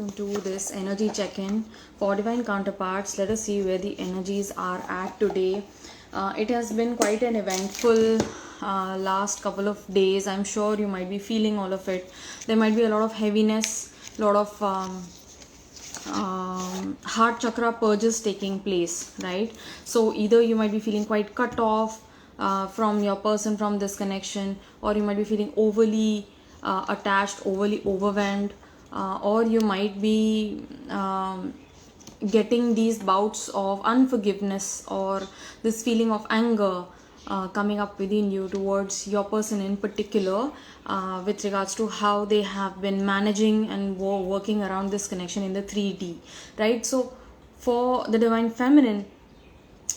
welcome to this energy check-in for divine counterparts. Let us see where the energies are at today. It has been quite an eventful last couple of days. I'm sure you might be feeling all of it. There might be a lot of heaviness, a lot of heart chakra purges taking place, right? So either you might be feeling quite cut off from your person, from this connection, or you might be feeling overly attached, overly overwhelmed, or you might be getting these bouts of unforgiveness or this feeling of anger coming up within you towards your person in particular, with regards to how they have been managing and working around this connection in the 3D, right? So for the divine feminine,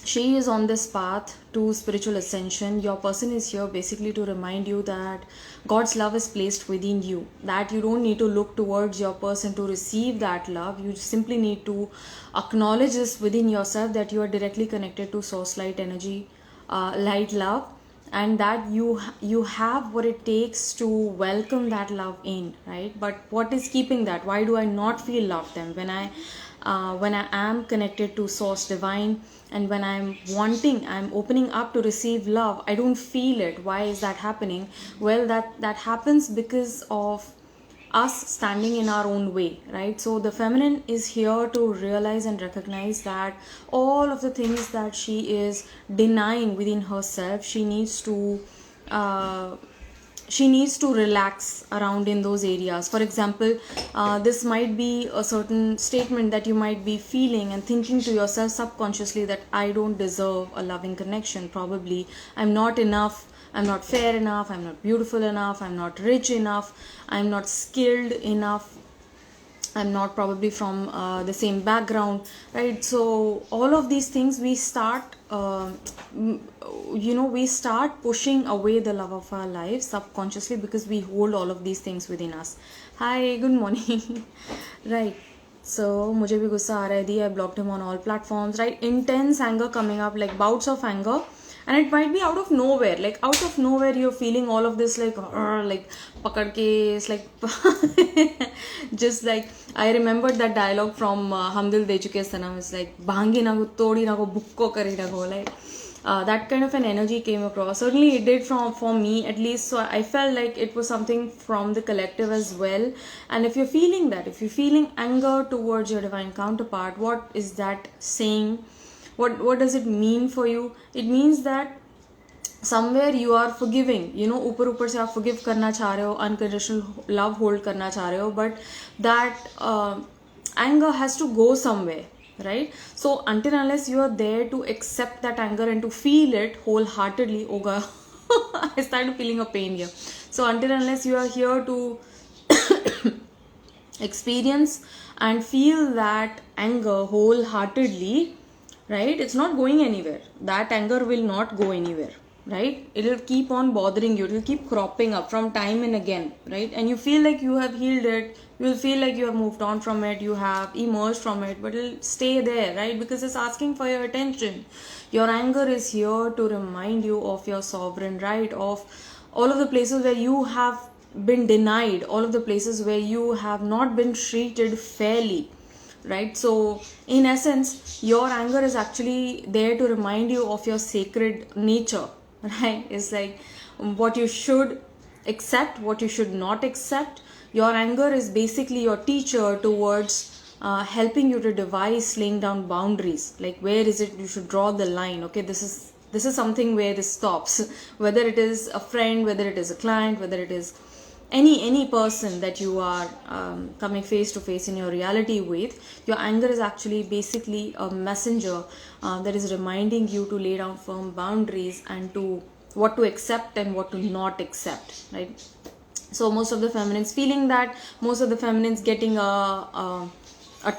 she is on this path to spiritual ascension. Your person is here basically to remind you that God's love is placed within you, that you don't need to look towards your person to receive that love. You simply need to acknowledge this within yourself, that you are directly connected to source light energy, light love, and that you have what it takes to welcome that love in, right? But what is keeping that? Why do I not feel love then when I am connected to source divine, and when I'm opening up to receive love, I don't feel it? Why is that happening? Well, that happens because of us standing in our own way, right? So the feminine is here to realize and recognize that all of the things that she is denying within herself, she needs to relax around in those areas. For example, this might be a certain statement that you might be feeling and thinking to yourself subconsciously, that I don't deserve a loving connection. Probably I'm not enough, I'm not fair enough, I'm not beautiful enough, I'm not rich enough, I'm not skilled enough, I'm not probably from the same background, right? So all of these things, we start pushing away the love of our lives subconsciously, because we hold all of these things within us. Hi, good morning. Right, so मुझे भी गुस्सा आ रहा है दी. I blocked him on all platforms, right? Intense anger coming up, like bouts of anger, and it might be out of nowhere. Like out of nowhere you're feeling all of this, like pakad ke, it's like just like I remembered that dialogue from Hum Dil De Chuke Sanam. It's like bhangi na ko, todi na ko, bukko kari na ko, like that kind of an energy came across. Certainly it did for me at least. So I felt like it was something from the collective as well. And if you're feeling that, if you're feeling anger towards your divine counterpart, what is that saying? What does it mean for you? It means that somewhere you are forgiving, ऊपर से आप forgive करना चाह रहे हो, unconditional love hold करना चाह रहे हो, but that anger has to go somewhere, right? So until unless you are there to accept that anger and to feel it wholeheartedly, I started feeling a pain here. So until unless you are here to experience and feel that anger wholeheartedly, right, it's not going anywhere. That anger will not go anywhere, right? It will keep on bothering you. It will keep cropping up from time and again, right? And you feel like you have healed it, you will feel like you have moved on from it, you have emerged from it, but it will stay there, right? Because it's asking for your attention. Your anger is here to remind you of your sovereign right, of all of the places where you have been denied, all of the places where you have not been treated fairly, right? So in essence, your anger is actually there to remind you of your sacred nature, right? It's like what you should accept, what you should not accept. Your anger is basically your teacher towards helping you to devise laying down boundaries, like where is it you should draw the line. Okay, this is something where this stops, whether it is a friend, whether it is a client, whether it is any person that you are coming face to face in your reality with. Your anger is actually basically a messenger that is reminding you to lay down firm boundaries and to what to accept and what to not accept, right? So most of the feminines feeling that, most of the feminines getting a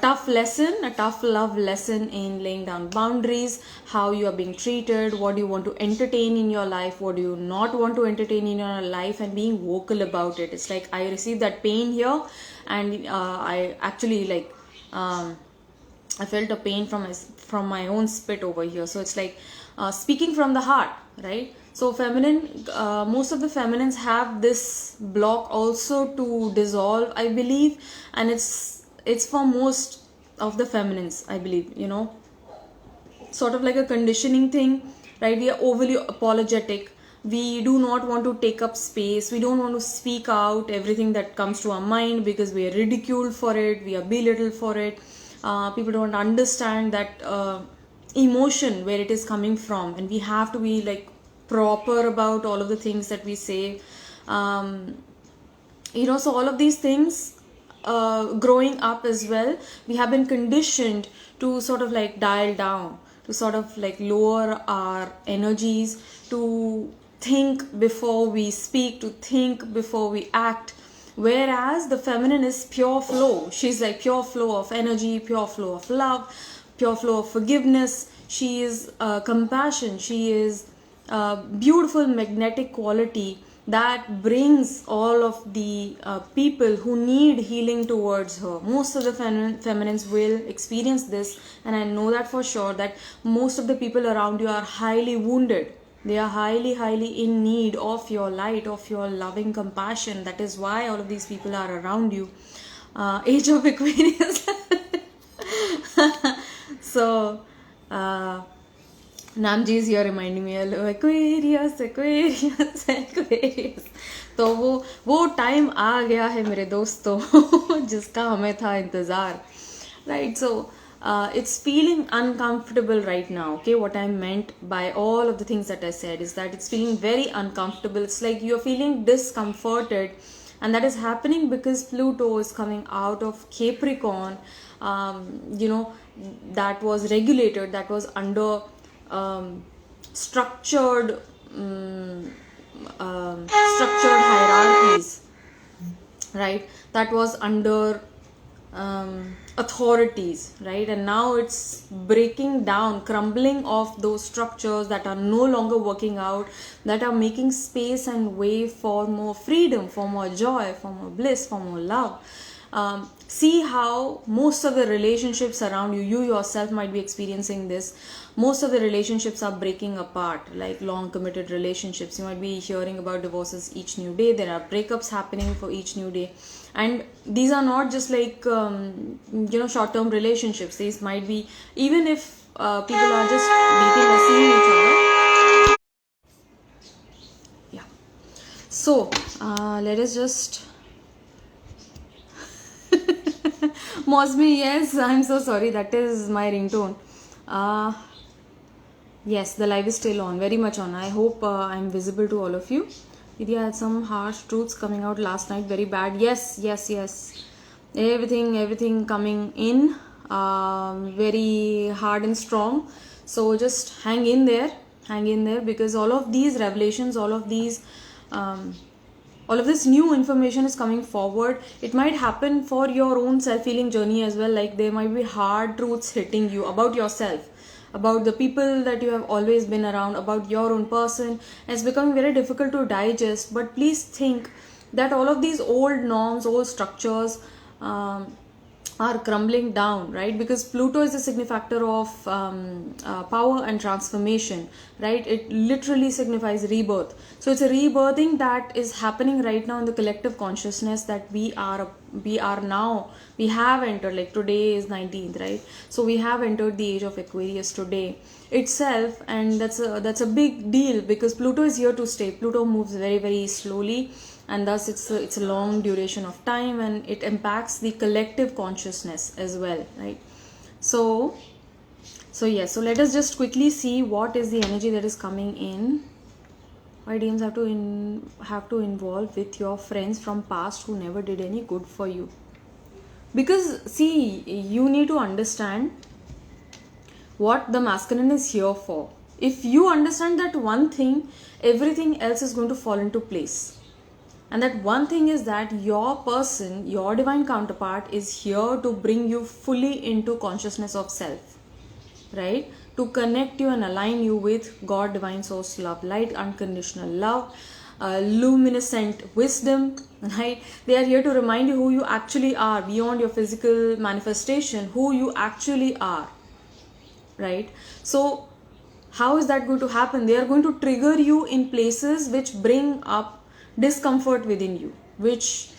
tough lesson, a tough love lesson in laying down boundaries, how you are being treated, what do you want to entertain in your life, what do you not want to entertain in your life, and being vocal about it. It's like I received that pain here, and I actually I felt a pain from my own spit over here. So it's like speaking from the heart, right? So feminine, most of the feminines have this block also to dissolve, I believe, and it's for most of the feminines, I believe, you know, sort of like a conditioning thing, right? We are overly apologetic. We do not want to take up space. We don't want to speak out everything that comes to our mind because we are ridiculed for it, we are belittled for it. People don't understand that emotion, where it is coming from, and we have to be like proper about all of the things that we say. You know, so all of these things, growing up as well, we have been conditioned to sort of like dial down, to sort of like lower our energies, to think before we speak, to think before we act. Whereas the feminine is pure flow. She's like pure flow of energy, pure flow of love, pure flow of forgiveness. She is compassion. She is beautiful magnetic quality that brings all of the people who need healing towards her. Most of the feminines will experience this, and I know that for sure, that most of the people around you are highly wounded. They are highly, highly in need of your light, of your loving compassion. That is why all of these people are around you. Age of Aquarius. So, Namji is here reminding me, Aquarius, Aquarius, Aquarius. तो वो time आ गया है मेरे दोस्तों जिसका हमें था इंतज़ार. Right, so it's feeling uncomfortable right now. Okay, what I meant by all of the things that I said is that it's feeling very uncomfortable. It's like you're feeling discomforted, and that is happening because Pluto is coming out of Capricorn. You know, that was regulated, that was under structured hierarchies, right? That was under authorities, right? And now it's breaking down, crumbling off those structures that are no longer working out, that are making space and way for more freedom, for more joy, for more bliss, for more love. See how most of the relationships around you, you yourself might be experiencing this, most of the relationships are breaking apart, like long committed relationships. You might be hearing about divorces each new day. There are breakups happening for each new day, and these are not just like you know, short term relationships. These might be, even if people are just dating or seeing each other. Yeah, so let us just Mosby, yes, I'm so sorry, that is my ringtone. Yes, the live is still on, very much on. I hope I'm visible to all of you. Vidya had some harsh truths coming out last night, very bad. Yes. Everything coming in, very hard and strong. So just hang in there, because all of these revelations, all of this new information is coming forward. It might happen for your own self-healing journey as well. Like there might be hard truths hitting you about yourself, about the people that you have always been around, about your own person. It's becoming very difficult to digest, but please think that all of these old norms, old structures are crumbling down, right? Because Pluto is the signifactor of power and transformation, right? It literally signifies rebirth. So it's a rebirthing that is happening right now in the collective consciousness, that we have entered, like today is 19th, right? So we have entered the age of Aquarius today itself, and that's a big deal, because Pluto is here to stay. Pluto moves very, very slowly, and thus it's a long duration of time, and it impacts the collective consciousness as well, right? So yes, so let us just quickly see what is the energy that is coming in. Why DMs have to involve with your friends from past who never did any good for you? Because see, you need to understand what the masculine is here for. If you understand that one thing, everything else is going to fall into place. And that one thing is that your person, your divine counterpart, is here to bring you fully into consciousness of self, right? To connect you and align you with God, divine source, love, light, unconditional love, luminescent wisdom, right? They are here to remind you who you actually are, beyond your physical manifestation, who you actually are, right? So how is that going to happen? They are going to trigger you in places which bring up discomfort within you, which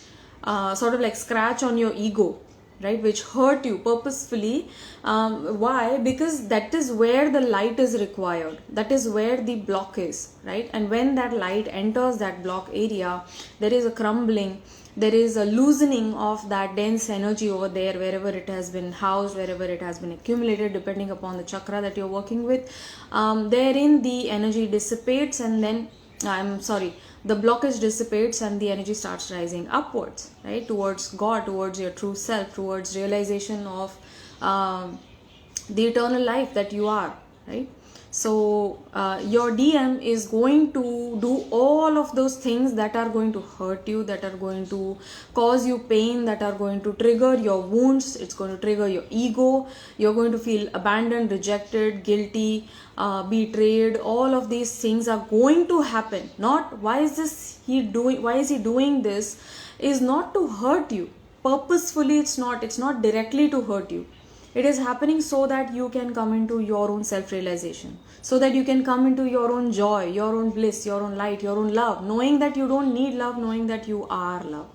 sort of like scratch on your ego, right, which hurt you purposefully. Why? Because that is where the light is required, that is where the block is, right? And when that light enters that block area, there is a crumbling, there is a loosening of that dense energy over there, wherever it has been housed, wherever it has been accumulated, depending upon the chakra that you're working with. Therein the energy dissipates, and then the blockage dissipates and the energy starts rising upwards, right, towards God, towards your true self, towards realization of the eternal life that you are, right? So your DM is going to do all of those things that are going to hurt you, that are going to cause you pain, that are going to trigger your wounds. It's going to trigger your ego. You're going to feel abandoned, rejected, guilty, betrayed. All of these things are going to happen. Not why is he doing this, is not to hurt you purposefully. It's not directly to hurt you. It is happening so that you can come into your own self-realization, so that you can come into your own joy, your own bliss, your own light, your own love, knowing that you don't need love, knowing that you are love.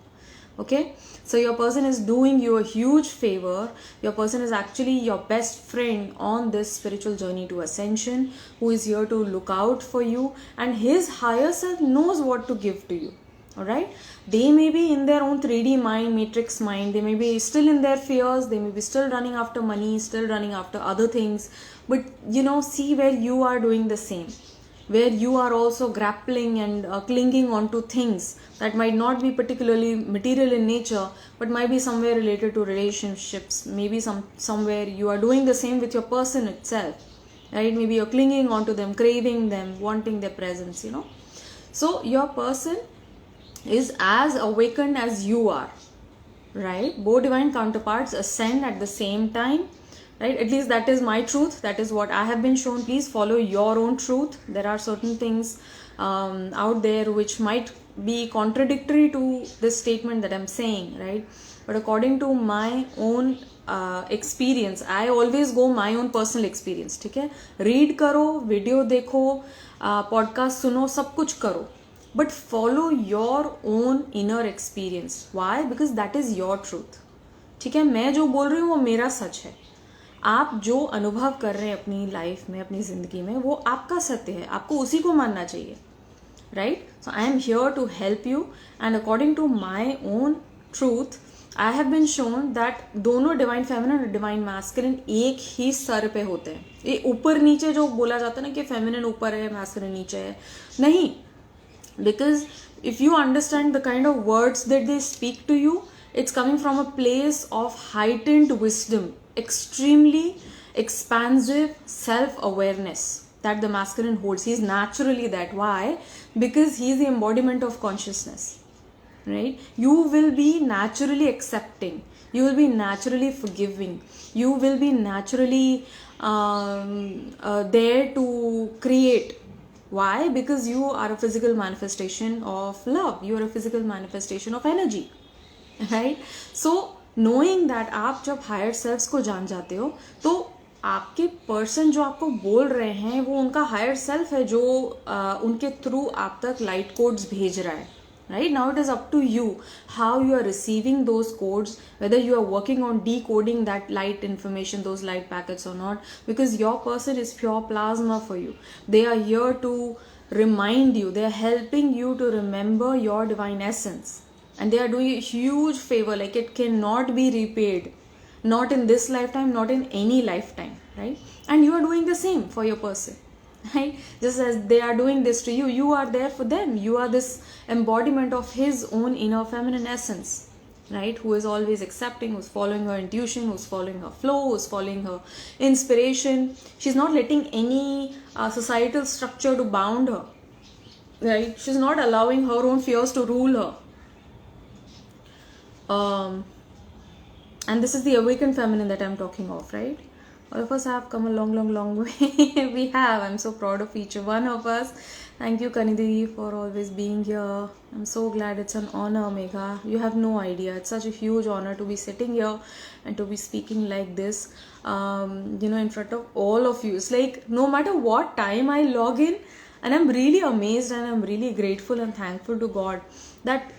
Okay? So your person is doing you a huge favor. Your person is actually your best friend on this spiritual journey to ascension, who is here to look out for you, and his higher self knows what to give to you. Alright, they may be in their own 3D mind, matrix mind, they may be still in their fears, they may be still running after money, still running after other things, but see where you are doing the same, where you are also grappling and clinging onto things that might not be particularly material in nature, but might be somewhere related to relationships. Maybe somewhere you are doing the same with your person itself, right? Maybe you're clinging onto them, craving them, wanting their presence, So your person is as awakened as you are, right? Both divine counterparts ascend at the same time, right? At least that is my truth, that is what I have been shown. Please follow your own truth. There are certain things out there which might be contradictory to this statement that I'm saying, right? But according to my own experience, I always go my own personal experience. ठीक है? Read करो, video देखो, podcast सुनो, सब कुछ करो, but follow your own inner experience. Why? Because that is your truth. ठीक है, मैं जो बोल रही हूँ वो मेरा सच है. आप जो अनुभव कर रहे हैं अपनी लाइफ में, अपनी जिंदगी में, वो आपका सत्य है, आपको उसी को मानना चाहिए, right? So I am here to help you, and according to my own truth, I have been shown that दोनों डिवाइन फेमिनिन और डिवाइन मैस्कुलिन एक ही स्तर पे होते हैं. ये ऊपर नीचे जो बोला जाता है ना कि फेमिनिन ऊपर है, मैस्कुलिन नीचे है, नहीं. Because if you understand the kind of words that they speak to you, it's coming from a place of heightened wisdom, extremely expansive self-awareness that the masculine holds. He's naturally that. Why? Because he's the embodiment of consciousness, right? You will be naturally accepting, you will be naturally forgiving, you will be naturally there to create. Why? Because you are a physical manifestation of love. You are a physical manifestation of energy, right? So knowing that, आप जब higher selves को जान जाते हो, तो आपके person जो आपको बोल रहे हैं वो उनका higher self है, जो उनके through आप तक light codes भेज रहा है, right? Now it is up to you how you are receiving those codes, whether you are working on decoding that light information, those light packets or not, because your person is pure plasma for you. They are here to remind you, they are helping you to remember your divine essence, and they are doing a huge favor. Like, it cannot be repaid, not in this lifetime, not in any lifetime, right? And you are doing the same for your person, right? Just as they are doing this to you, you are there for them. You are this embodiment of his own inner feminine essence, right? Who is always accepting, who's following her intuition, who's following her flow, who's following her inspiration. She's not letting any societal structure to bound her, right? She's not allowing her own fears to rule her. And this is the awakened feminine that I'm talking of, right? All of us have come a long way. We have. I'm so proud of each one of us. Thank you, Kanidhi, for always being here. I'm so glad. It's an honor, Megha. You have no idea. It's such a huge honor to be sitting here and to be speaking like this, in front of all of you. It's like, no matter what time I log in, and I'm really amazed and I'm really grateful and thankful to God that,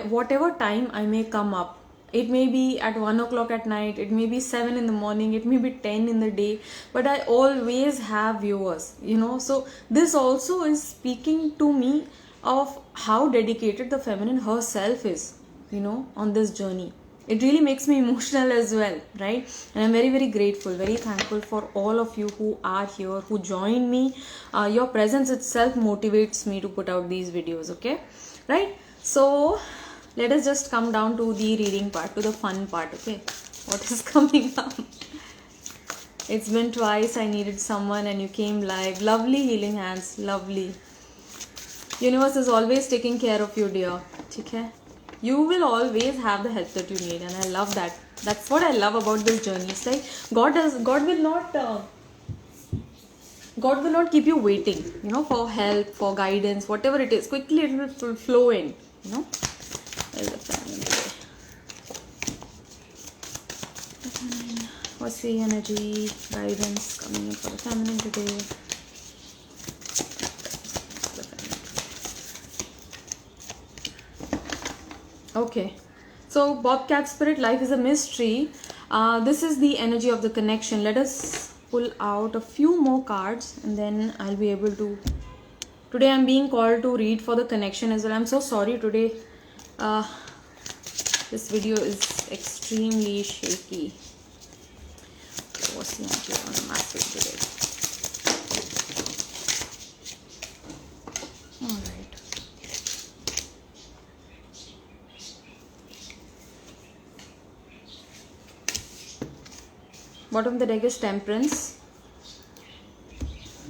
whatever time I may come up, It may be at 1 o'clock at night, it may be 7 in the morning, it may be 10 in the day, but I always have viewers, you know. So this also is speaking to me of how dedicated the feminine herself is, you know, on this journey. It really makes me emotional as well, right? And I'm very, very grateful, very thankful for all of you who are here, who join me. Your presence itself motivates me to put out these videos, okay? Right? So let us just come down to the reading part, to the fun part, okay? What is coming up? It's been twice I needed someone and you came live. Lovely healing hands, lovely. Universe is always taking care of you, dear. Okay? You will always have the help that you need, and I love that. That's what I love about this journey. It's like God will not keep you waiting, you know, for help, for guidance, whatever it is. Quickly it will flow in, you know. Where's the feminine today? What's the energy, guidance coming in for the feminine today? Okay, so Bobcat Spirit, life is a mystery. This is the energy of the connection. Let us pull out a few more cards and then I'll be able to. Today I'm being called to read for the connection as well. I'm so sorry today. This video is extremely shaky. Okay, what's the energy on the masculine today? Alright. Bottom of the deck is Temperance.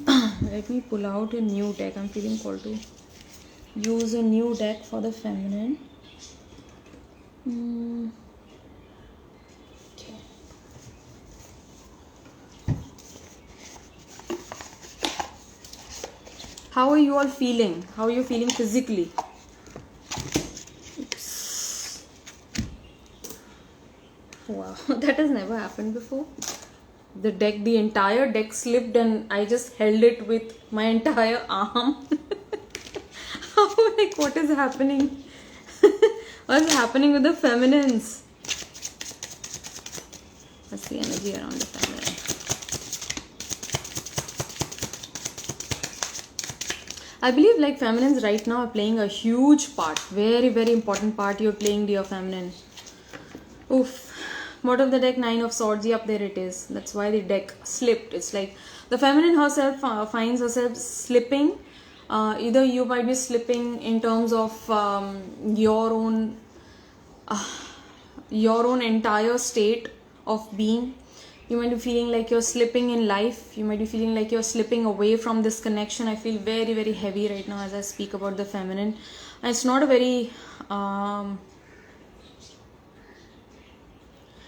Let me pull out a new deck. I'm feeling called to use a new deck for the feminine. Okay. How are you all feeling? How are you feeling physically? Oops. Wow, that has never happened before. The entire deck slipped and I just held it with my entire arm. Like, what is happening? What's happening with the feminines? What's the energy around the feminine? I believe like feminines right now are playing a huge part. Very, very important part you're playing, dear feminine. Oof. Bottom of the deck, 9 of Swords. Yep, there it is. That's why the deck slipped. It's like the feminine herself finds herself slipping. Either you might be slipping in terms of your own entire state of being. You might be feeling like you're slipping in life. You might be feeling like you're slipping away from this connection. I feel very, very heavy right now as I speak about the feminine. And it's not a very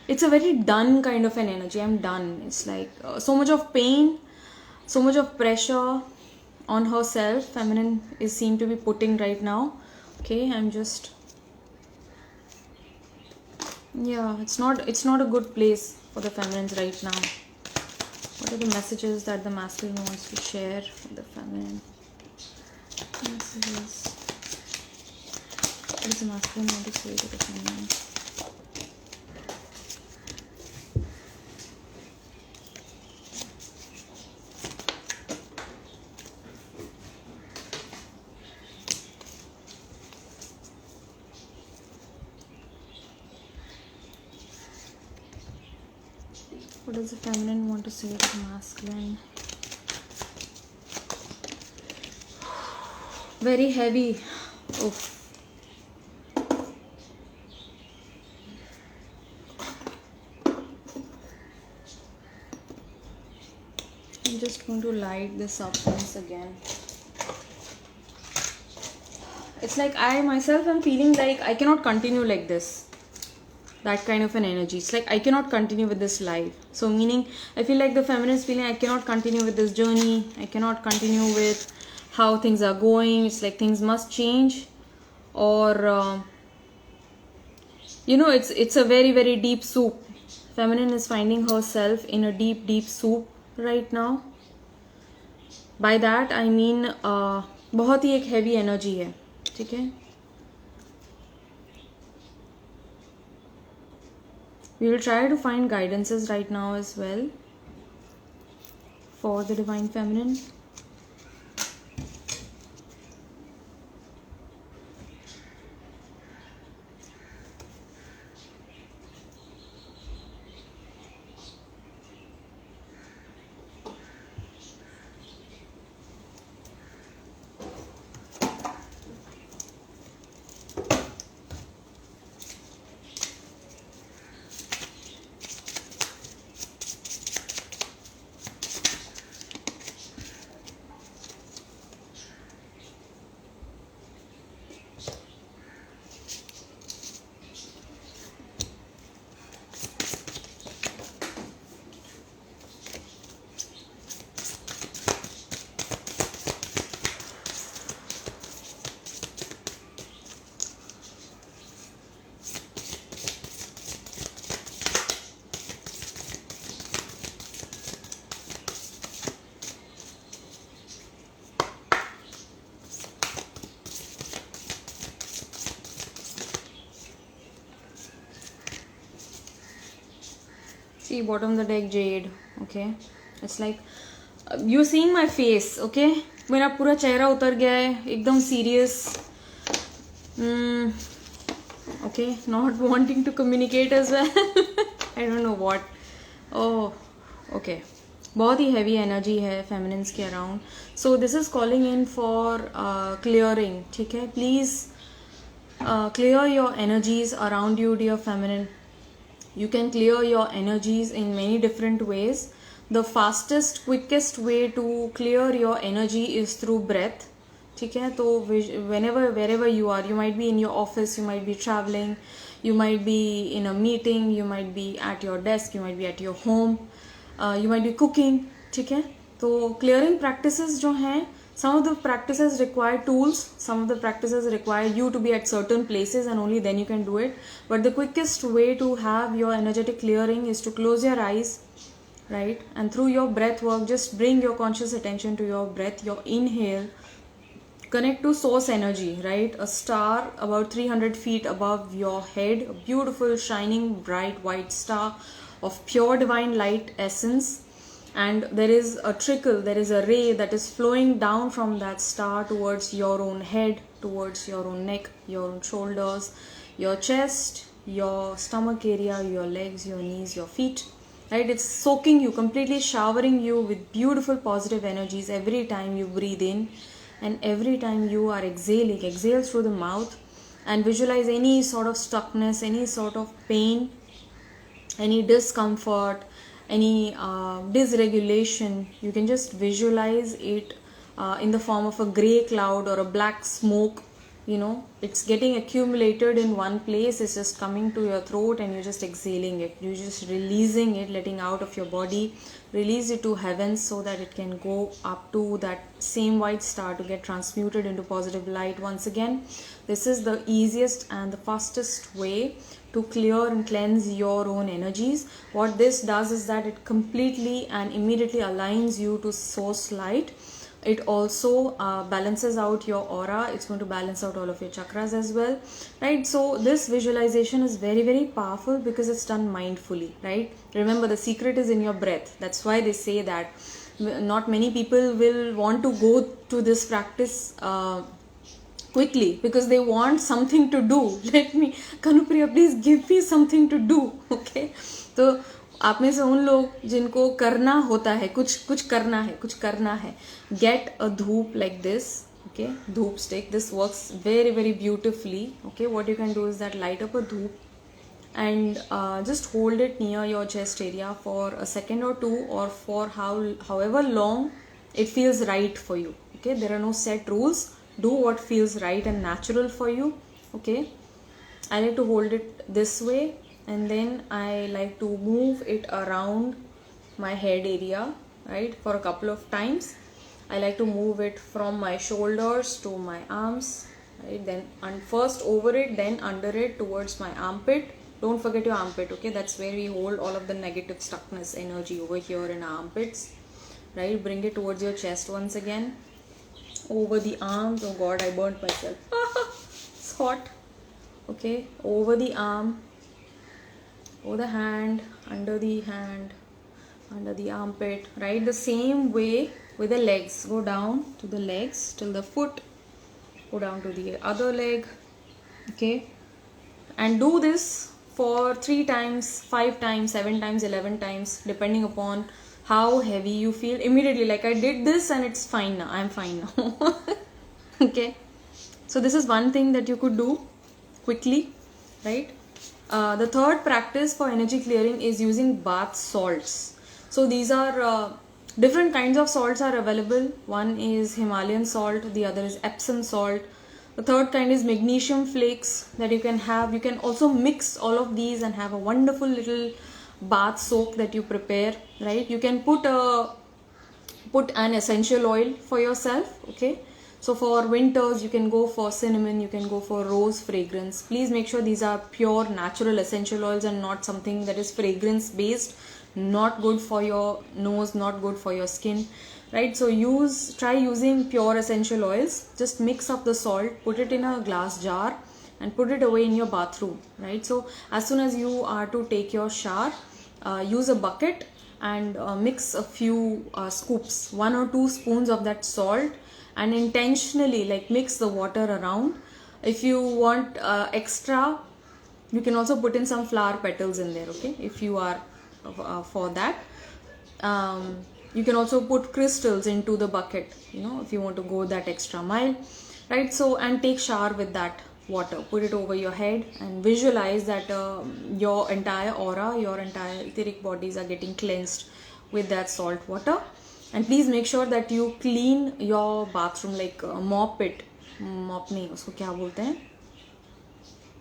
it's a very done kind of an energy. I'm done. It's like so much of pain, so much of pressure on herself. Feminine is seem to be putting right now. Okay, I'm just, yeah, it's not a good place for the feminines right now. What are the messages that the masculine wants to share with the feminine? Messages. What does the masculine want to say to the feminine? What does the feminine want to say to the masculine? Very heavy. Oof. I'm just going to light this up once again. It's like I myself am feeling like I cannot continue like this. That kind of an energy. It's like I cannot continue with this life. So meaning I feel like the feminine is feeling I cannot continue with this journey. I cannot continue with how things are going. It's like things must change. Or you know, it's a very, very deep soup. Feminine is finding herself in a deep, deep soup right now. By that I mean बहुत ही एक heavy energy है. ठीक है? We will try to find guidances right now as well for the Divine Feminine. See, bottom of the deck, Jade. Okay, it's like you're seeing my face. Okay, मेरा पूरा चेहरा उतर गया है, एकदम serious. Okay, not wanting to communicate as well. I don't know what. Oh, okay. बहुत ही heavy energy है feminines के around. So this is calling in for clearing. ठीक है, please clear your energies around you, dear feminine. You can clear your energies in many different ways. The fastest, quickest way to clear your energy is through breath. ठीक है, तो wherever you are, you might be in your office, you might be traveling, you might be in a meeting, you might be at your desk, you might be at your home, you might be cooking. ठीक है, तो clearing practices जो हैं, some of the practices require tools, some of the practices require you to be at certain places and only then you can do it. But the quickest way to have your energetic clearing is to close your eyes, right? And through your breath work, just bring your conscious attention to your breath, your inhale. Connect to source energy, right? A star about 300 feet above your head, a beautiful, shining, bright white star of pure divine light essence. And there is a trickle, there is a ray that is flowing down from that star towards your own head, towards your own neck, your own shoulders, your chest, your stomach area, your legs, your knees, your feet. Right? It's soaking you, completely showering you with beautiful positive energies every time you breathe in and every time you are exhaling. Exhale through the mouth and visualize any sort of stuckness, any sort of pain, any discomfort, any dysregulation. You can just visualize it in the form of a gray cloud or a black smoke. You know, it's getting accumulated in one place, it's just coming to your throat and you're just exhaling it. You're just releasing it, letting out of your body, release it to heavens so that it can go up to that same white star to get transmuted into positive light once again. This is the easiest and the fastest way to clear and cleanse your own energies. What this does is that it completely and immediately aligns you to source light. It also balances out your aura. It's going to balance out all of your chakras as well, right? So this visualization is very, very powerful because it's done mindfully, right? Remember, the secret is in your breath. That's why they say that not many people will want to go to this practice quickly because they want something to do. Let me, Kanupriya, please give me something to do. Okay, तो आप में से उन लोग जिनको करना होता है, कुछ करना है, get a धूप like this. Okay, धूप stick. This works very, very beautifully. Okay, what you can do is that light up a धूप and just hold it near your chest area for a second or two, or for however long it feels right for you. Okay, there are no set rules. Do what feels right and natural for you. Okay, I like to hold it this way and then I like to move it around my head area, right, for a couple of times. I like to move it from my shoulders to my arms, right, then first over it, then under it towards my armpit. Don't forget your armpit. Okay, that's where we hold all of the negative stuckness energy, over here in our armpits, right? Bring it towards your chest once again, over the arms. Oh god, I burnt myself. It's hot. Okay, over the arm, over the hand, under the armpit, right? The same way with the legs. Go down to the legs till the foot, go down to the other leg, okay? And do this for 3 times, 5 times, 7 times, 11 times, depending upon how heavy you feel. Immediately, like I did this and it's fine now. I'm fine now. Okay. So this is one thing that you could do quickly, right? The third practice for energy clearing is using bath salts. So these are different kinds of salts are available. One is Himalayan salt, the other is Epsom salt. The third kind is magnesium flakes that you can have. You can also mix all of these and have a wonderful little bath soak that you prepare, right? You can put an essential oil for yourself, okay? So for winters, you can go for cinnamon, you can go for rose fragrance. Please make sure these are pure natural essential oils and not something that is fragrance based. Not good for your nose, not good for your skin, right? So try using pure essential oils. Just mix up the salt, put it in a glass jar and put it away in your bathroom, right? So as soon as you are to take your shower, use a bucket and mix a few scoops, 1 or 2 spoons of that salt, and intentionally like mix the water around. If you want extra, you can also put in some flower petals in there, okay? If you are for that, you can also put crystals into the bucket, you know, if you want to go that extra mile, right? So and take shower with that water, put it over your head and visualize that your entire aura, your entire etheric bodies are getting cleansed with that salt water. And please make sure that you clean your bathroom, like mop it. Mop nahi, usko kya bolte hain?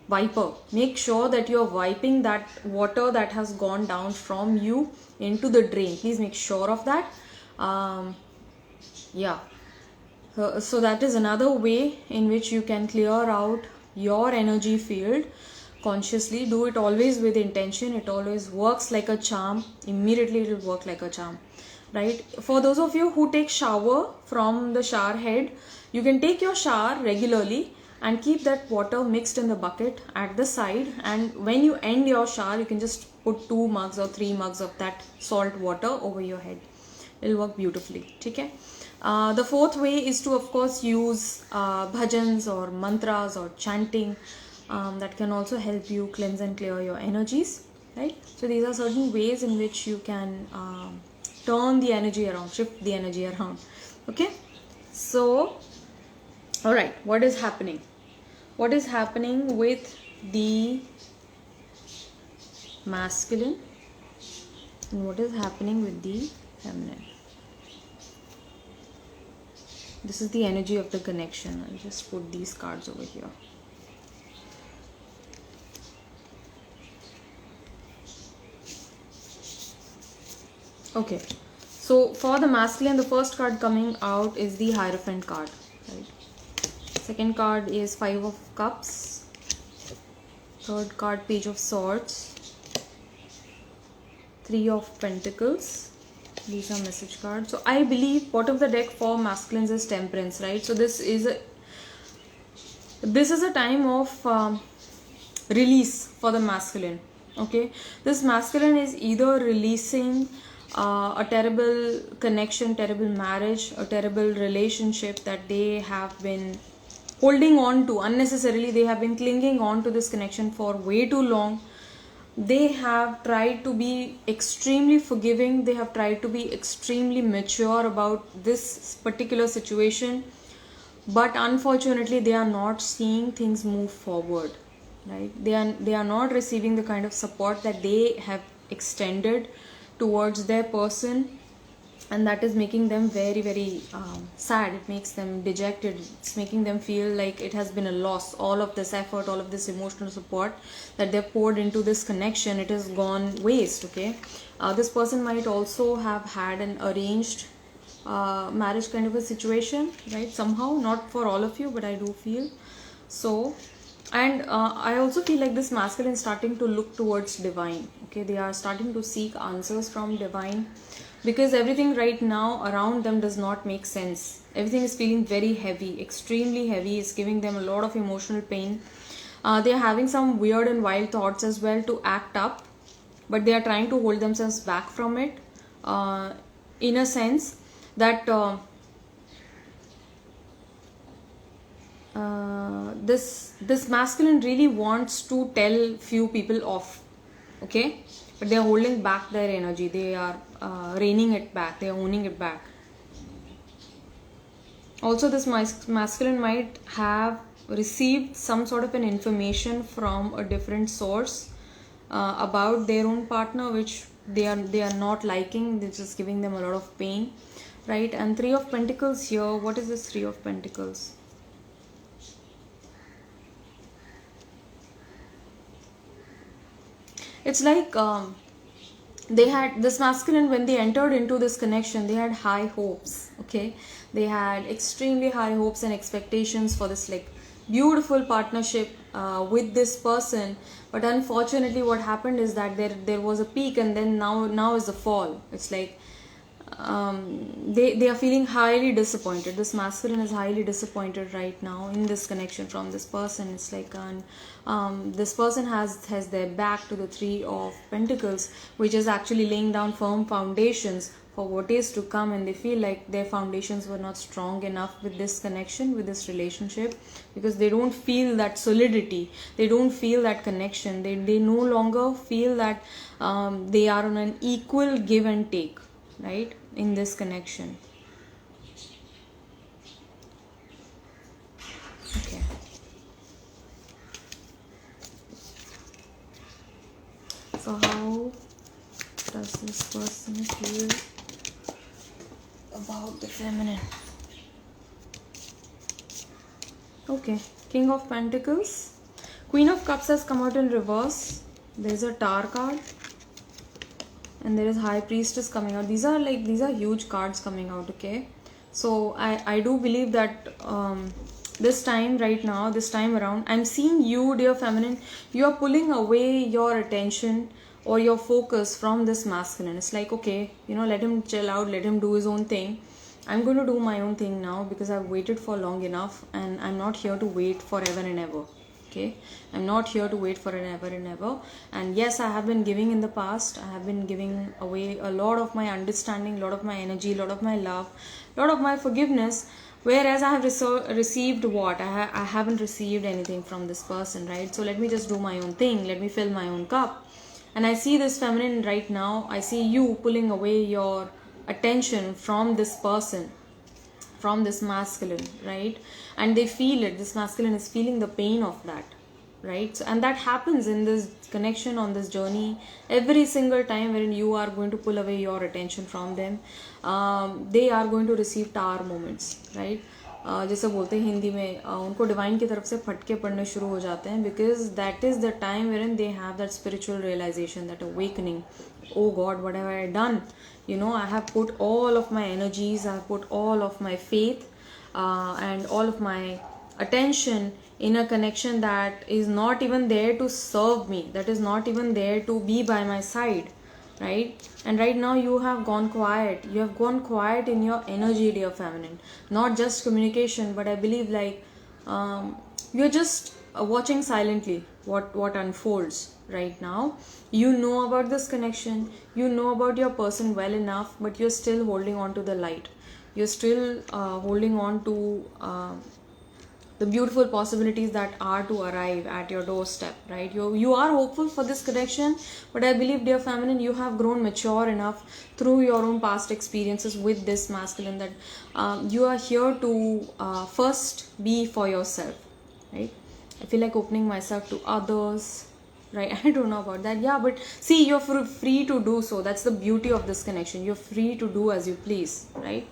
Wiper. Make sure that you are wiping that water that has gone down from you into the drain. Please make sure of that. Yeah. So that is another way in which you can clear out your energy field consciously. Do it always with intention. It always works like a charm. Immediately it will work like a charm, right? For those of you who take shower from the shower head, you can take your shower regularly and keep that water mixed in the bucket at the side, and when you end your shower, you can just put 2 mugs or 3 mugs of that salt water over your head. It'll work beautifully. Okay. The fourth way is to, of course, use bhajans or mantras or chanting. That can also help you cleanse and clear your energies, right? So these are certain ways in which you can turn the energy around, shift the energy around. Okay. So, all right, what is happening? What is happening with the masculine and what is happening with the feminine? This is the energy of the connection. I'll just put these cards over here. Okay, so for the masculine, the first card coming out is the Hierophant card, right? Second card is 5 of Cups. Third card, Page of Swords. 3 of Pentacles. These are message cards. So I believe bottom of the deck for masculines is Temperance, right? So this is a time of release for the masculine. Okay, this masculine is either releasing a terrible connection, terrible marriage, a terrible relationship that they have been holding on to unnecessarily. They have been clinging on to this connection for way too long. They have tried to be extremely forgiving. They have tried to be extremely mature about this particular situation, but unfortunately they are not seeing things move forward, right? They are not receiving the kind of support that they have extended towards their person, and that is making them very, very sad. It makes them dejected. It's making them feel like it has been a loss. All of this effort, all of this emotional support that they've poured into this connection, it has gone waste. Okay, this person might also have had an arranged marriage kind of a situation, right? Somehow, not for all of you, but I do feel so. And I also feel like this masculine is starting to look towards divine. Okay, they are starting to seek answers from divine, because everything right now around them does not make sense. Everything is feeling very heavy, extremely heavy. It's giving them a lot of emotional pain. They are having some weird and wild thoughts as well to act up, but they are trying to hold themselves back from it, in a sense that this masculine really wants to tell few people off, okay, but they are holding back their energy. They are reining it back. They are owning it back. Also, this masculine might have received some sort of an information from a different source about their own partner, which they are not liking. They're just giving them a lot of pain, right? And Three of Pentacles here. What is this Three of Pentacles? It's like they had this masculine, when they entered into this connection, they had high hopes, okay, they had extremely high hopes and expectations for this like beautiful partnership with this person. But unfortunately what happened is that there was a peak, and then now is the fall. It's like they are feeling highly disappointed. This masculine is highly disappointed right now in this connection from this person. It's like this person has their back to the Three of Pentacles, which is actually laying down firm foundations for what is to come, and they feel like their foundations were not strong enough with this connection, with this relationship, because they don't feel that solidity, they don't feel that connection, they no longer feel that they are on an equal give and take, right, in this connection. Okay. So how does this person feel about the feminine? Okay, King of Pentacles. Queen of Cups has come out in reverse. There's a Tower card. And there is High Priestess coming out. These are huge cards coming out, okay? So I do believe that this time around, I'm seeing you, dear feminine, you are pulling away your attention or your focus from this masculine. It's like, okay, let him chill out, let him do his own thing. I'm going to do my own thing now because I've waited for long enough, and I'm not here to wait forever and ever. Okay, I'm not here to wait for an ever and ever. And yes, I have been giving in the past. I have been giving away a lot of my understanding, a lot of my energy, a lot of my love, a lot of my forgiveness. Whereas I have received what? I haven't received anything from this person, right? So let me just do my own thing. Let me fill my own cup. And I see this feminine right now. I see you pulling away your attention from this person, from this masculine, right? And they feel it. This masculine is feeling the pain of that, right? So, and that happens in this connection, on this journey, every single time wherein you are going to pull away your attention from them. They are going to receive Tower moments, right? जैसे बोलते हैं हिंदी में, उनको divine की तरफ से फटके पड़ने शुरू हो जाते हैं, because that is the time where they have that spiritual realization, that awakening. Oh God, what have I done? I have put all of my energies, I have put all of my faith and all of my attention in a connection that is not even there to serve me, that is not even there to be by my side, right? And right now you have gone quiet. You have gone quiet in your energy, dear feminine. Not just communication, but I believe like you're just watching silently what unfolds right now. You know about this connection, you know about your person well enough, but you're still holding on to the light. You're still holding on to the beautiful possibilities that are to arrive at your doorstep, right? You are hopeful for this connection, but I believe, dear feminine, you have grown mature enough through your own past experiences with this masculine that you are here to first be for yourself, right? I feel like opening myself to others, right? I don't know about that. Yeah, but see, you're free to do so. That's the beauty of this connection. You're free to do as you please, right?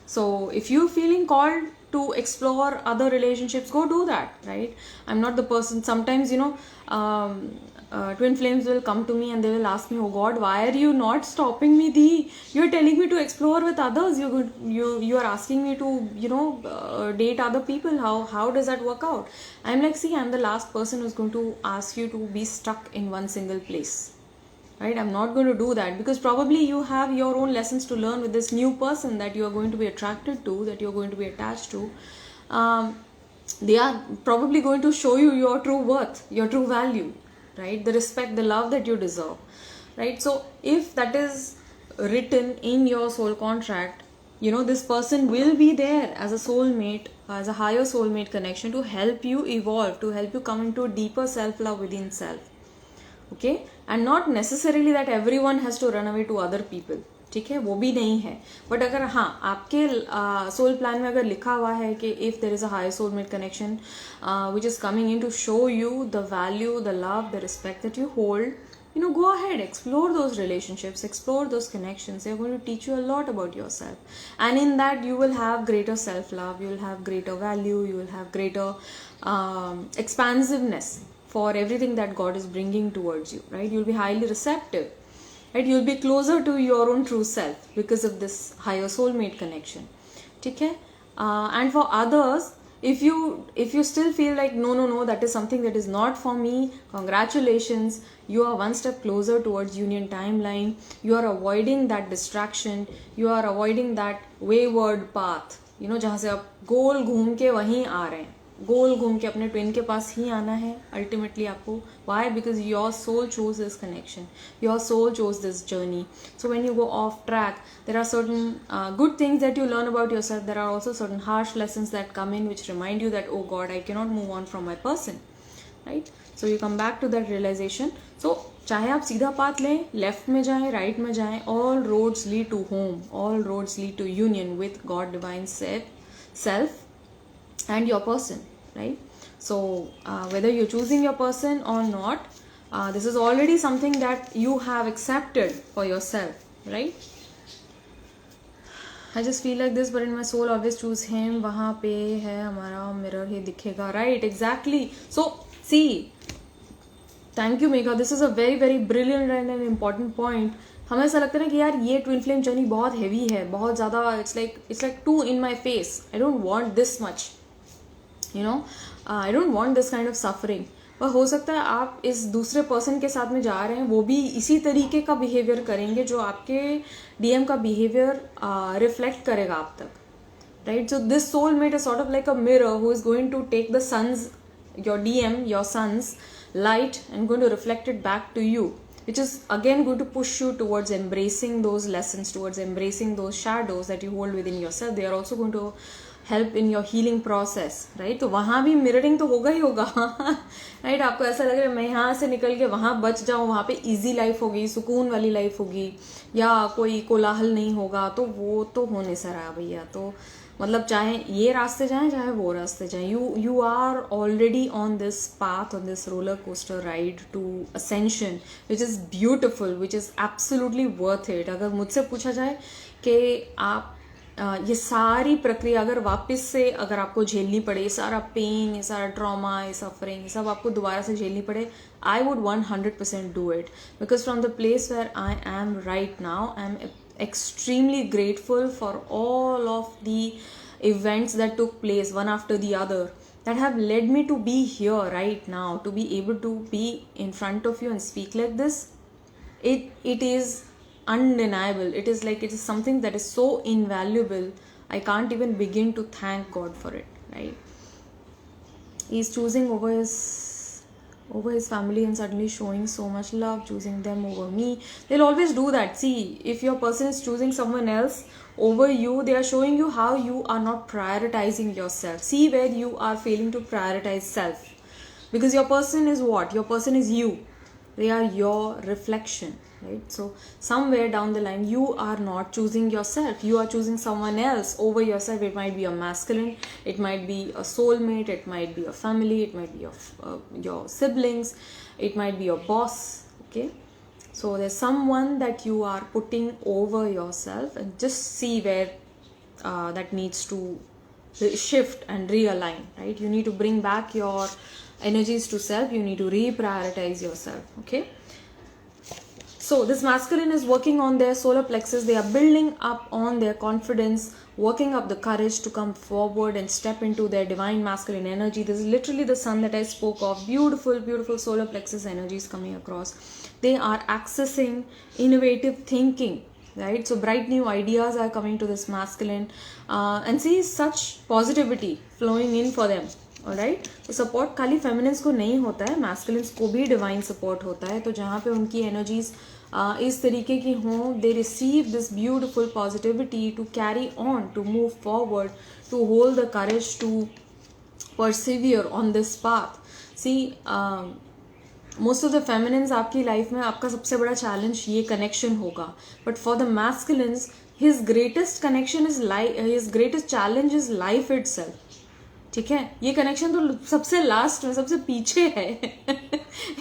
So if you're feeling called to explore other relationships, go do that, right? I'm not the person. Sometimes twin flames will come to me and they will ask me, oh God, why are you not stopping me? You're telling me to explore with others, you are asking me to date other people. How does that work out? I'm like, see, I'm the last person who's going to ask you to be stuck in one single place, right? I'm not going to do that, because probably you have your own lessons to learn with this new person that you are going to be attracted to, that you're going to be attached to. They are probably going to show you your true worth, your true value, right? The respect, the love that you deserve. right? So if that is written in your soul contract, you know, this person will be there as a soulmate, as a higher soulmate connection to help you evolve, to help you come into a deeper self-love within self. Okay, and not necessarily that everyone has to run away to other people, ठीक है, वो भी नहीं है. But अगर हाँ आपके soul plan में अगर लिखा हुआ है कि if there is a high soulmate connection which is coming in to show you the value, the love, the respect that you hold, you know, go ahead, explore those relationships, explore those connections. They're going to teach you a lot about yourself, and in that you will have greater self love, you will have greater value, you will have greater expansiveness for everything that God is bringing towards you, right? You'll be highly receptive, right? You'll be closer to your own true self because of this higher soulmate connection, okay? And for others, if you still feel like no, that is something that is not for me, congratulations, you are one step closer towards union timeline. You are avoiding that distraction, you are avoiding that wayward path, you know, जहाँ से आप गोल घूम के वहीं आ रहे हैं, गोल घूम के अपने ट्विन के पास ही आना है अल्टीमेटली आपको. Why? Because your soul chose this connection, your soul chose this journey. So when you go off track, there are certain good things that you learn about yourself. There are also certain harsh lessons that come in which remind you that, oh God, I cannot move on from my person, right? So you come back to that realization. So चाहे आप सीधा path लें, left में जाएं, right में जाएं, all roads lead to home, all roads lead to union with God divine self and your person, right? So whether you're choosing your person or not, this is already something that you have accepted for yourself, right? I just feel like this, but in my soul always choose him. वहाँ पे है हमारा mirror ही दिखेगा, right? Exactly. So see, thank you Megha, this is a very very brilliant and an important point. हमें ऐसा लगता है ना कि यार ये ट्विन फ्लेम जर्नी बहुत हैवी है, बहुत ज़्यादा, it's like too in my face. I don't want this much, you know, I don't want this kind of suffering. पर हो सकता है आप इस दूसरे पर्सन के साथ में जा रहे हैं, वो भी इसी तरीके का बिहेवियर करेंगे जो आपके डीएम का बिहेवियर रिफ्लेक्ट करेगा आप तक, right? So this soulmate is sort of like a mirror who is going to take the sun's, your DM, your sun's light, and going to reflect it back to you, which is again going to push you towards embracing those lessons, towards embracing those shadows that you hold within yourself. They are also going to help in your healing process, right? तो वहाँ भी mirroring तो होगा ही होगा, right? आपको ऐसा लग रहा है मैं यहाँ से निकल के वहाँ बच जाऊँ, वहाँ पे इजी लाइफ होगी, सुकून वाली लाइफ होगी, या कोई कोलाहल नहीं होगा, तो वो तो हो नहीं सका भैया. तो मतलब चाहे ये रास्ते जाएं चाहे वो रास्ते जाएं, you are already on this path, on this roller coaster ride to ascension, which is beautiful, which is absolutely worth it. अगर मुझसे पूछा जाए कि आप ये सारी प्रक्रिया अगर वापस से अगर आपको झेलनी पड़े, ये सारा पेन, ये सारा ट्रॉमा, ये सफरिंग, ये सब आपको दोबारा से झेलनी पड़े, I would 100% do it, because from the place where I am right now, I am extremely grateful for all of the events that took place one after the other that have led me to be here right now, to be able to be in front of you and speak like this. It is undeniable. It is like, it is something that is so invaluable. I can't even begin to thank God for it, right? He's choosing over his family and suddenly showing so much love, choosing them over me. They'll always do that. See, if your person is choosing someone else over you, they are showing you how you are not prioritizing yourself. See where you are failing to prioritize self, because your person is what? Your person is you. They are your reflection, right? So somewhere down the line you are not choosing yourself, you are choosing someone else over yourself. It might be a masculine, it might be a soulmate, it might be a family, it might be your siblings, it might be your boss, okay? So there's someone that you are putting over yourself, and just see where that needs to shift and realign, right? You need to bring back your energies to self, you need to reprioritize yourself, okay? So this masculine is working on their solar plexus. They are building up on their confidence, working up the courage to come forward and step into their divine masculine energy. This is literally the sun that I spoke of. Beautiful, beautiful solar plexus energies coming across. They are accessing innovative thinking, right? So bright new ideas are coming to this masculine, and see such positivity flowing in for them. Alright, तो support खाली feminines को नहीं होता है, masculines को भी divine support होता है. तो जहाँ पे उनकी एनर्जीज इस तरीके की हों, they receive this beautiful positivity to carry on, to move forward, to hold the courage to persevere on this path. See, most of the feminines आपकी लाइफ में आपका सबसे बड़ा चैलेंज ये कनेक्शन होगा, but for the masculines his greatest connection is his greatest challenge is life itself. ठीक है, ये कनेक्शन तो सबसे लास्ट में, सबसे पीछे है.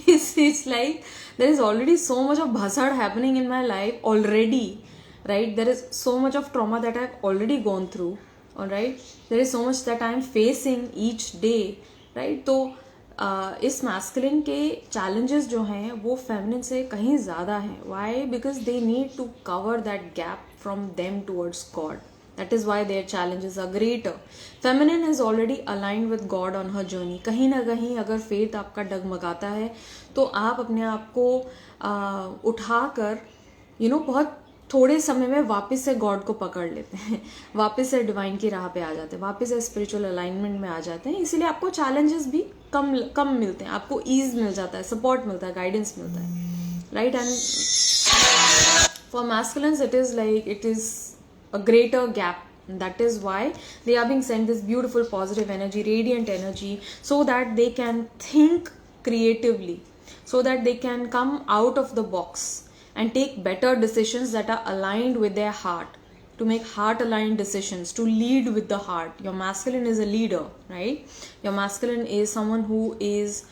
It's like there is already so much of भसड़ happening in my life already, right? There is so much of trauma that I have already gone through, alright? There is so much that I am facing each day, right? तो इस masculine के challenges जो हैं वो feminine से कहीं ज़्यादा हैं. Why? Because they need to cover that gap from them towards God. That is why their challenges are greater. Feminine is already aligned with God on her journey. कहीं ना कहीं अगर फेथ आपका डगमगाता है तो आप अपने आप को उठाकर बहुत थोड़े समय में वापस से गॉड को पकड़ लेते हैं, वापस से डिवाइन की राह पे आ जाते हैं, वापस से स्पिरिचुअल अलाइनमेंट में आ जाते हैं. इसीलिए आपको चैलेंजेस भी कम मिलते हैं, आपको ईज मिल जाता है, सपोर्ट मिलता है, गाइडेंस मिलता है, right? And for masculines it is a greater gap. That is why they are being sent this beautiful positive energy, radiant energy, so that they can think creatively, so that they can come out of the box and take better decisions that are aligned with their heart, to make heart aligned decisions, to lead with the heart. Your masculine is a leader, right? Your masculine is someone who is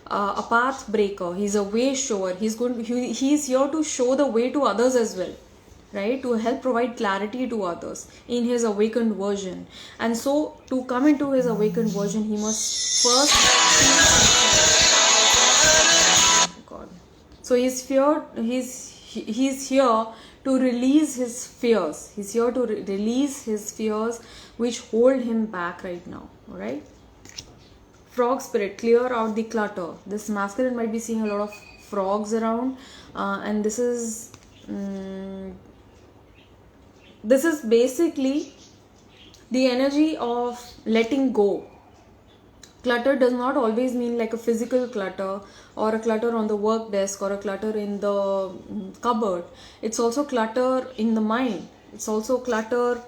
a path breaker. He's a way shower. He's here to show the way to others as well, right? To help provide clarity to others in his awakened version. And so to come into his awakened version, he must first God. So he's here to release his fears. He's here to release his fears which hold him back right now. All right? Frog spirit, clear out the clutter. This masculine might be seeing a lot of frogs around, and this is basically the energy of letting go. Clutter does not always mean like a physical clutter or a clutter on the work desk or a clutter in the cupboard. It's also clutter in the mind. It's also clutter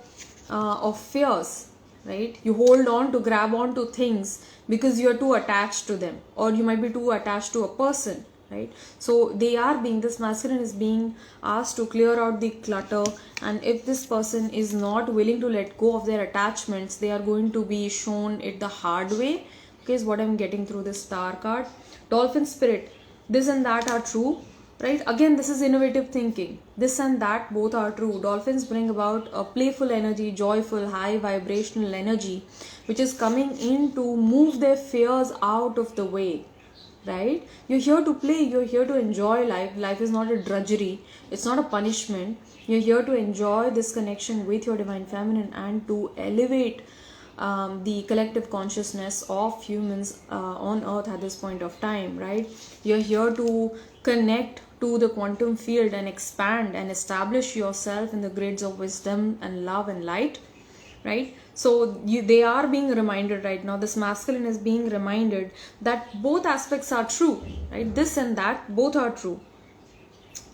of fears, right? You hold on to, grab on to things because you're too attached to them, or you might be too attached to a person, right? So this masculine is being asked to clear out the clutter, and if this person is not willing to let go of their attachments, they are going to be shown it the hard way. Okay, is what I'm getting through this star card. Dolphin spirit, this and that are true, right? Again, this is innovative thinking. This and that both are true. Dolphins bring about a playful energy, joyful, high vibrational energy, which is coming in to move their fears out of the way, right? You're here to play, you're here to enjoy life. Life is not a drudgery, it's not a punishment. You're here to enjoy this connection with your divine feminine and to elevate the collective consciousness of humans on earth at this point of time, right? You're here to connect to the quantum field and expand and establish yourself in the grids of wisdom and love and light, right? So they are being reminded right now, this masculine is being reminded that both aspects are true, right? This and that both are true.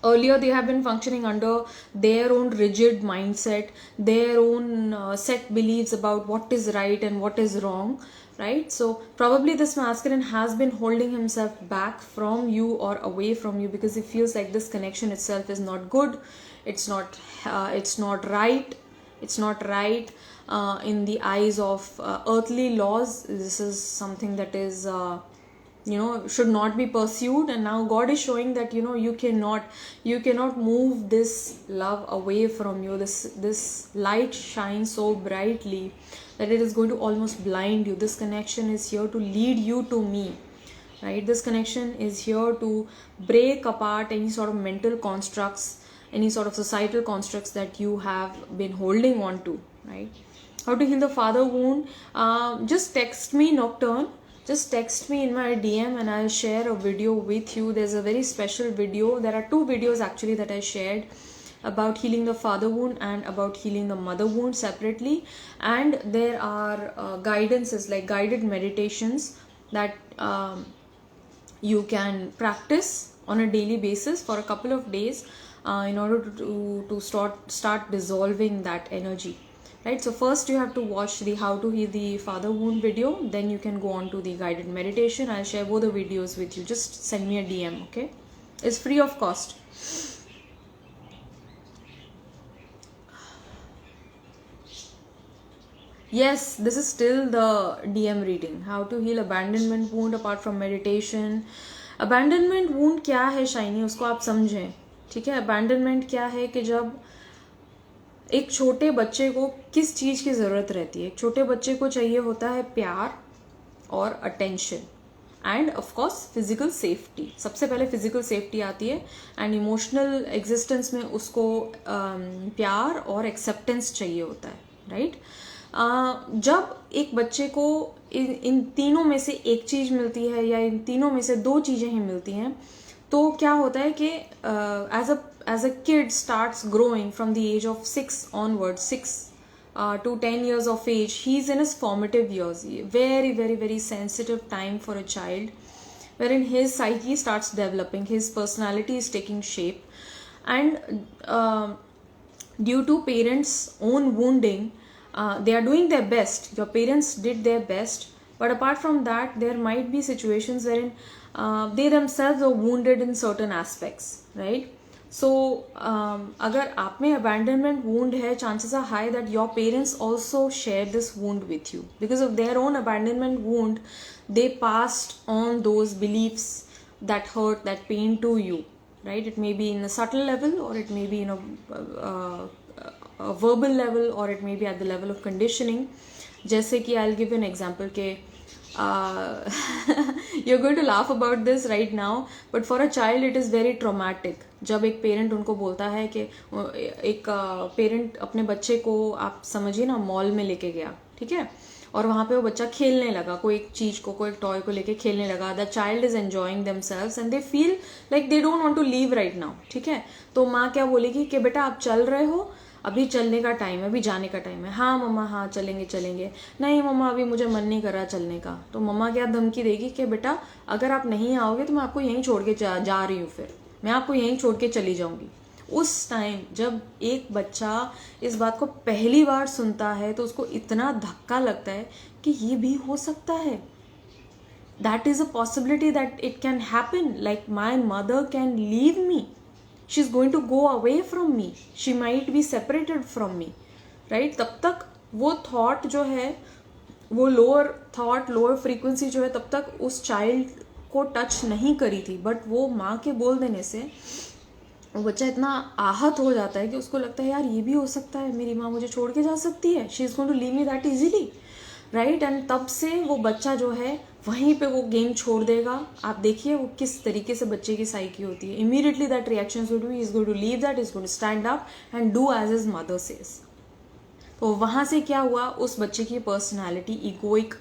Earlier they have been functioning under their own rigid mindset, their own set beliefs about what is right and what is wrong, right? So probably this masculine has been holding himself back from you or away from you because he feels like this connection itself is not good, it's not right, it's not right in the eyes of earthly laws. This is something that is should not be pursued, and now God is showing that you cannot move this love away from you. This light shines so brightly that it is going to almost blind you. This connection is here to lead you to me, right? This connection is here to break apart any sort of mental constructs, any sort of societal constructs that you have been holding on to, right? How to heal the father wound? Just text me, Nocturne. Just text me in my DM and I'll share a video with you. There's a very special video. There are 2 videos actually that I shared about healing the father wound and about healing the mother wound separately. And there are guidances, like guided meditations that you can practice on a daily basis for a couple of days in order to start dissolving that energy, right? So first you have to watch the how to heal the father wound video, then you can go on to the guided meditation. I'll share both the videos with you. Just send me a DM, okay? It's free of cost. Yes, this is still the DM reading. How to heal abandonment wound apart from meditation. Abandonment wound क्या है shiny, उसको आप समझें, ठीक है? abandonment क्या है कि जब एक छोटे बच्चे को किस चीज़ की ज़रूरत रहती है? एक छोटे बच्चे को चाहिए होता है प्यार और attention end of course physical safety. सबसे पहले फिजिकल सेफ्टी आती है एंड इमोशनल एग्जिस्टेंस में उसको प्यार और एक्सेप्टेंस चाहिए होता है, राइट? जब एक बच्चे को इन तीनों में से एक चीज़ मिलती है या इन तीनों में से दो चीज़ें ही मिलती हैं, तो क्या होता है कि as a kid starts growing from the age of 6 onwards, 6 to 10 years of age, he's in his formative years, very very very sensitive time for a child, wherein his psyche starts developing, his personality is taking shape, and due to parents' own wounding, they are doing their best. Your parents did their best, but apart from that there might be situations wherein they themselves are wounded in certain aspects, right? So अगर आप में abandonment wound है, chances are high that your parents also share this wound with you. Because of their own abandonment wound, they passed on those beliefs that hurt, that pain to you, right? It may be in a subtle level, or it may be in a verbal level, or it may be at the level of conditioning. जैसे कि I'll give you an example के you're going to laugh about this right now, but for a child it is very traumatic. जब एक parent उनको बोलता है कि एक पेरेंट अपने बच्चे को, आप समझिए ना, मॉल में लेके गया, ठीक है, और वहाँ पे वो बच्चा खेलने लगा, कोई एक चीज़ को, कोई एक टॉय को लेके खेलने लगा. The child is enjoying themselves and they feel like they don't want to leave right now, ठीक है? तो माँ क्या बोलेगी कि बेटा आप चल रहे हो, अभी चलने का टाइम है, अभी जाने का टाइम है. हाँ मम्मा, हाँ चलेंगे चलेंगे. नहीं मम्मा, अभी मुझे मन नहीं कर रहा चलने का. तो मम्मा क्या धमकी देगी कि बेटा अगर आप नहीं आओगे तो मैं आपको यहीं छोड़ के जा रही हूँ, फिर मैं आपको यहीं छोड़ के चली जाऊँगी. उस टाइम जब एक बच्चा इस बात को पहली बार सुनता है तो उसको इतना धक्का लगता है कि ये भी हो सकता है. That is a possibility that it can happen. Like my mother can leave me, she is going to go away from me, she might be separated from me, right? तब तक वो थॉट जो है, वो लोअर थॉट, लोअर फ्रीक्वेंसी जो है, तब तक उस चाइल्ड को टच नहीं करी थी. बट वो माँ के बोल देने से वो बच्चा इतना आहत हो जाता है कि उसको लगता है यार ये भी हो सकता है, मेरी माँ मुझे छोड़ के जा सकती है, she is going to leave me that easily, right? And तब से वो बच्चा जो है वहीं पे वो गेम छोड़ देगा. आप देखिए वो किस तरीके से बच्चे की साइकी होती है. Immediately that reaction would be, is going to leave that, is going to stand up and do as his mother says. तो वहाँ से क्या हुआ, उस बच्चे की पर्सनैलिटी, इगोइक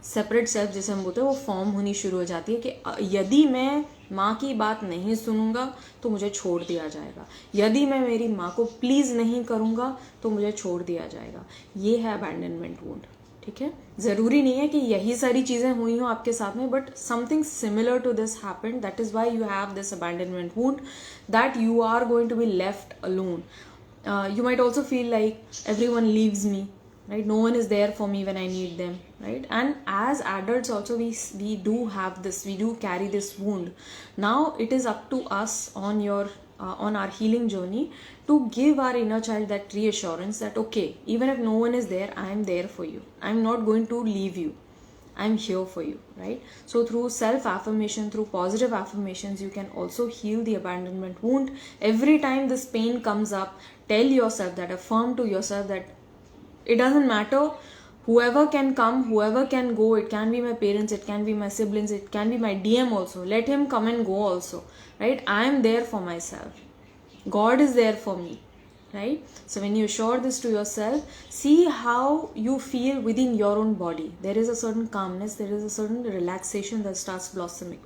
सेपरेट सेल्फ जैसे हम बोलते हैं, वो फॉर्म होनी शुरू हो जाती है कि यदि मैं माँ की बात नहीं सुनूंगा तो मुझे छोड़ दिया जाएगा, यदि मैं मेरी माँ को प्लीज़ नहीं करूँगा तो मुझे छोड़ दिया जाएगा. ये है अबैंडनमेंट वुंड, ठीक है? ज़रूरी नहीं है कि यही सारी चीज़ें हुई हों आपके साथ में, but something similar to this happened. That is why you have this abandonment wound, that you are going to be left alone. You might also feel like everyone leaves me, right? No one is there for me when I need them, right? And as adults also we do have this, we do carry this wound. Now it is up to us on our healing journey to give our inner child that reassurance that okay, even if no one is there, I am there for you, I'm not going to leave you, I'm here for you, right? So through self affirmation, through positive affirmations, you can also heal the abandonment wound. Every time this pain comes up, tell yourself that, affirm to yourself that it doesn't matter, whoever can come, whoever can go, it can be my parents, it can be my siblings, it can be my DM also, let him come and go also, right? I am there for myself, God is there for me, right? So when you assure this to yourself, see how you feel within your own body. There is a certain calmness, there is a certain relaxation that starts blossoming.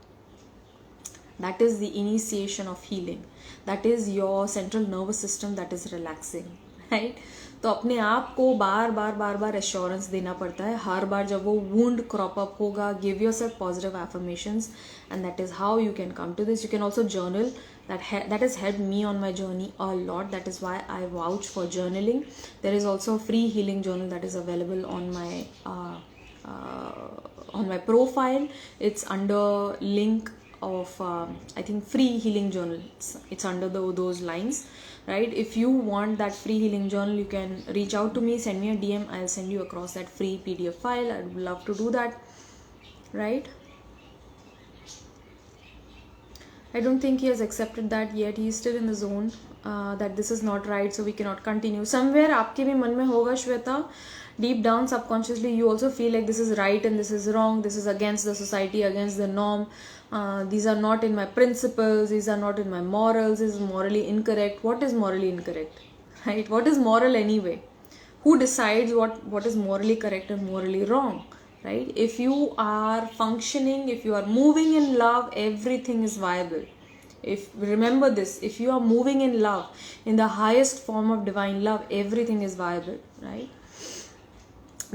That is the initiation of healing. That is your central nervous system that is relaxing, right. तो अपने आप को बार बार assurance देना पड़ता है. हर बार जब वो वुंड क्रॉप अप होगा, give yourself positive affirmations, and that is how you can come to this. You can also journal. That has helped me on my journey a lot. That is why I vouch for journaling. There is also a free healing journal that is available on my profile. It's under link of I think free healing journal. It's under those lines, right? If you want that free healing journal, you can reach out to me, send me a DM. I'll send you across that free PDF file. I'd love to do that, right? I don't think he has accepted that yet. He is still in the zone that this is not right, so we cannot continue. Somewhere आपके भी मन में होगा Shweta, deep down subconsciously you also feel like this is right and this is wrong, this is against the society, against the norm, these are not in my principles, these are not in my morals, this is morally incorrect. What is morally incorrect, right? What is moral anyway? Who decides what is morally correct and morally wrong? Right? If you are functioning, if you are moving in love, everything is viable. Remember this, if you are moving in love, in the highest form of divine love, everything is viable, right?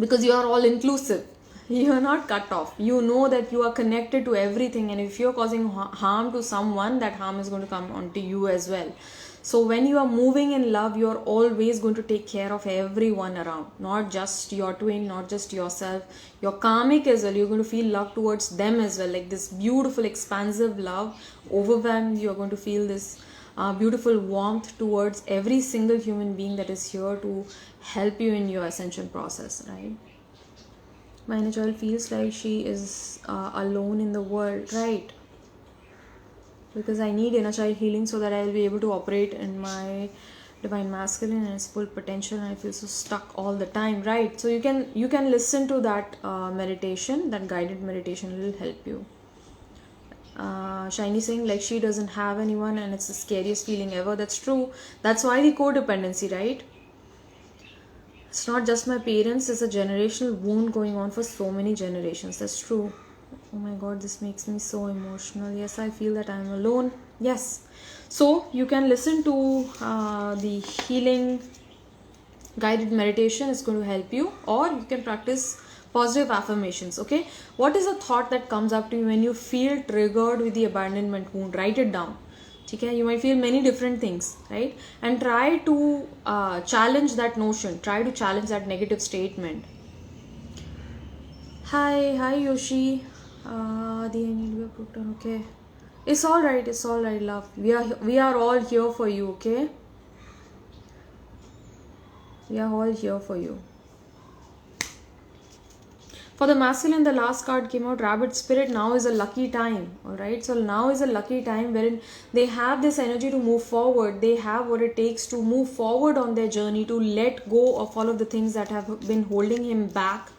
Because you are all inclusive. You are not cut off. You know that you are connected to everything, and if you are causing harm to someone, that harm is going to come onto you as well. So when you are moving in love, you are always going to take care of everyone around, not just your twin, not just yourself, your karmic as well. You're going to feel love towards them as well, like this beautiful expansive love, overwhelmed. You're going to feel this beautiful warmth towards every single human being that is here to help you in your ascension process, right? My inner child feels like she is alone in the world, right? Because I need inner child healing so that I will be able to operate in my divine masculine and its full potential, and I feel so stuck all the time, right? So you can listen to that meditation, that guided meditation will help you. Shiny saying like she doesn't have anyone and it's the scariest feeling ever. That's true. That's why the codependency, right? It's not just my parents, it's a generational wound going on for so many generations. That's true. Oh my god, this makes me so emotional. Yes, I feel that I'm alone. Yes. So you can listen to the healing guided meditation. It's going to help you, or you can practice positive affirmations. Okay, what is a thought that comes up to you when you feel triggered with the abandonment wound? Write it down. Okay, you might feel many different things, right? And try to challenge that notion. Try to challenge that negative statement. Hi Yoshi. The angel we are put on. Okay, it's all right, love. We are all here for you. Okay, we are all here for you. For the masculine, the last card came out, Rabbit Spirit. Now is a lucky time. Alright, so now is a lucky time wherein they have this energy to move forward. They have what it takes to move forward on their journey, to let go of all of the things that have been holding him back,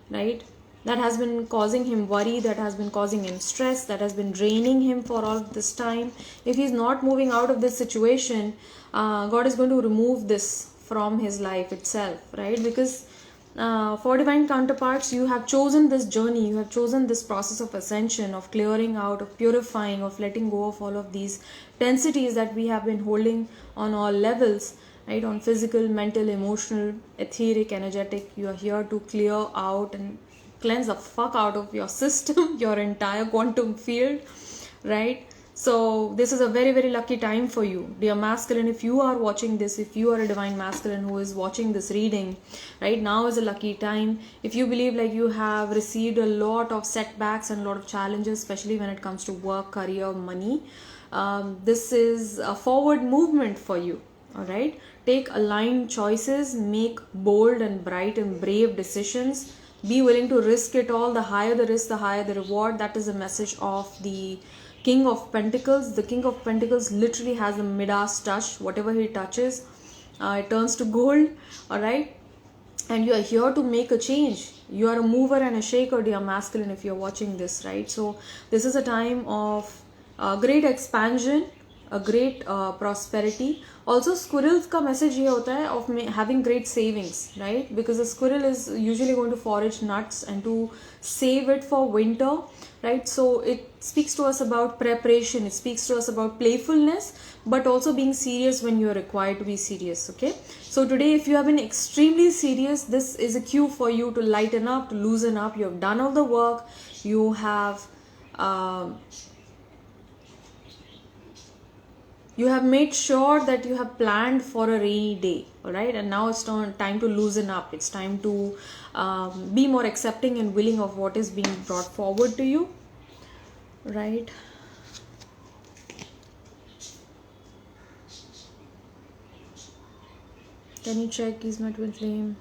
right? That has been causing him worry, that has been causing him stress, that has been draining him for all this time. If he's not moving out of this situation, God is going to remove this from his life itself, right? Because for divine counterparts, you have chosen this journey, you have chosen this process of ascension, of clearing out, of purifying, of letting go of all of these densities that we have been holding on all levels, right? On physical, mental, emotional, etheric, energetic. You are here to clear out and cleanse the fuck out of your system, your entire quantum field, right? So this is a very, very lucky time for you, dear masculine. If you are watching this, if you are a divine masculine who is watching this reading, right now is a lucky time. If you believe like you have received a lot of setbacks and a lot of challenges, especially when it comes to work, career, money, this is a forward movement for you. All right, take aligned choices, make bold and bright and brave decisions. Be willing to risk it all. The higher the risk, the higher the reward. That is the message of the King of Pentacles. The King of Pentacles literally has a Midas touch. Whatever he touches, it turns to gold. Alright. And you are here to make a change. You are a mover and a shaker, dear masculine, if you are watching this, right? So this is a time of great expansion, a great prosperity. Also squirrels का message ये होता है of having great savings, right? Because the squirrel is usually going to forage nuts and to save it for winter, right? So it speaks to us about preparation, it speaks to us about playfulness, but also being serious when you are required to be serious. Okay, so today if you have been extremely serious, this is a cue for you to lighten up, to loosen up. You have done all the work, you have made sure that you have planned for a rainy day, all right? And now it's time to loosen up. It's time to be more accepting and willing of what is being brought forward to you, right? Can you check is my twin flame?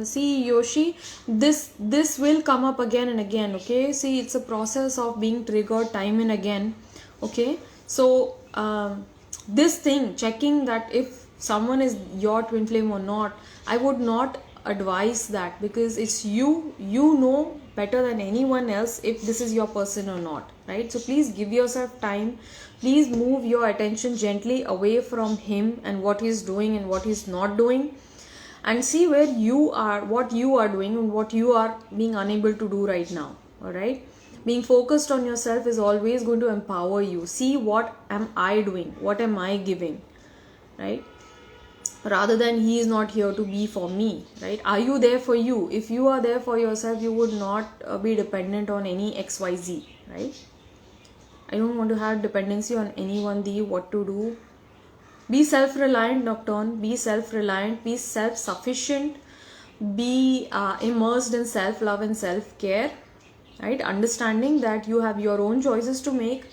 See, Yoshi, this will come up again and again. Okay, see, it's a process of being triggered time and again. Okay, so this thing, checking that if someone is your twin flame or not, I would not advise that, because it's you know better than anyone else if this is your person or not, right? So please give yourself time. Please move your attention gently away from him and what he's doing and what he's not doing, and see where you are, what you are doing and what you are being unable to do right now. All right, being focused on yourself is always going to empower you. See, what am I doing, what am I giving, right? Rather than he is not here to be for me, right? Are you there for you? If you are there for yourself, you would not be dependent on any XYZ, right? I don't want to have dependency on anyone, what to do. Be self-reliant, Nocturne. Be self-reliant, be self-sufficient, be immersed in self-love and self-care, right? Understanding that you have your own choices to make,